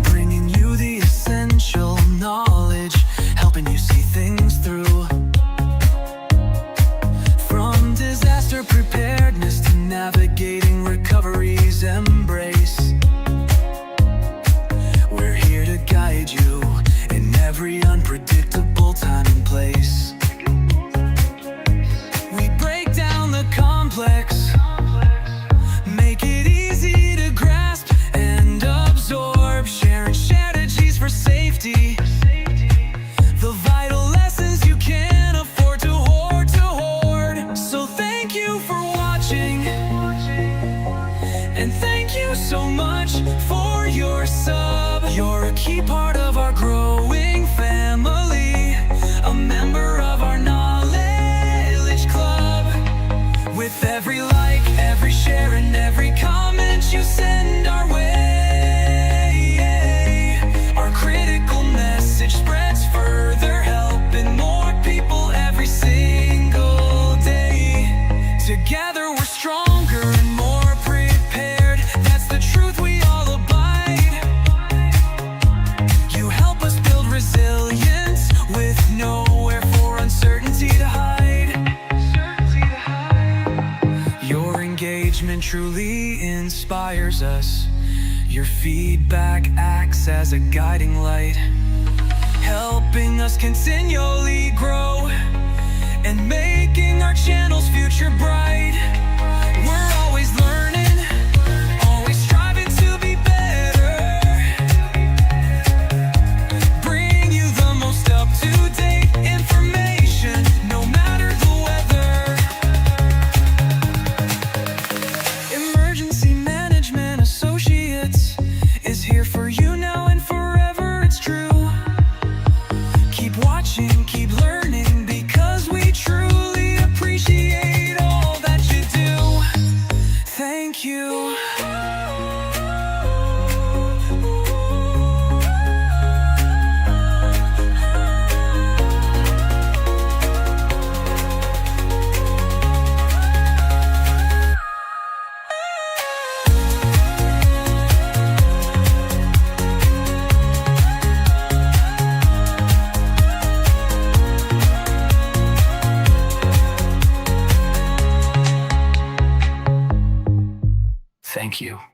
bringing you the essential knowledge, helping you see things through. From disaster preparedness to navigating recovery's embrace, we're here to guide you in every unpredictable time and place. Make it easy to grasp and absorb, sharing strategies for safety, the vital lessons you can't afford to hoard. So thank you for watching, and thank you so much for your sub. You're a key part of our growing family, a member of our knowledge club. With every like, every share, and every comment you send our way, our critical message spreads further, helping more people every single day. Together we're stronger and more prepared. That's the truth we all abide. You help us build resilience with nowhere for uncertainty to hide. Your engagement truly inspires us. Your feedback acts as a guiding light, helping us continually grow and making our channel's future bright. We're always learning, always striving to be better. Bring you the most up-to-date information, no matter the weather. Emergency Management Associates is here for you now and forever. Thank you.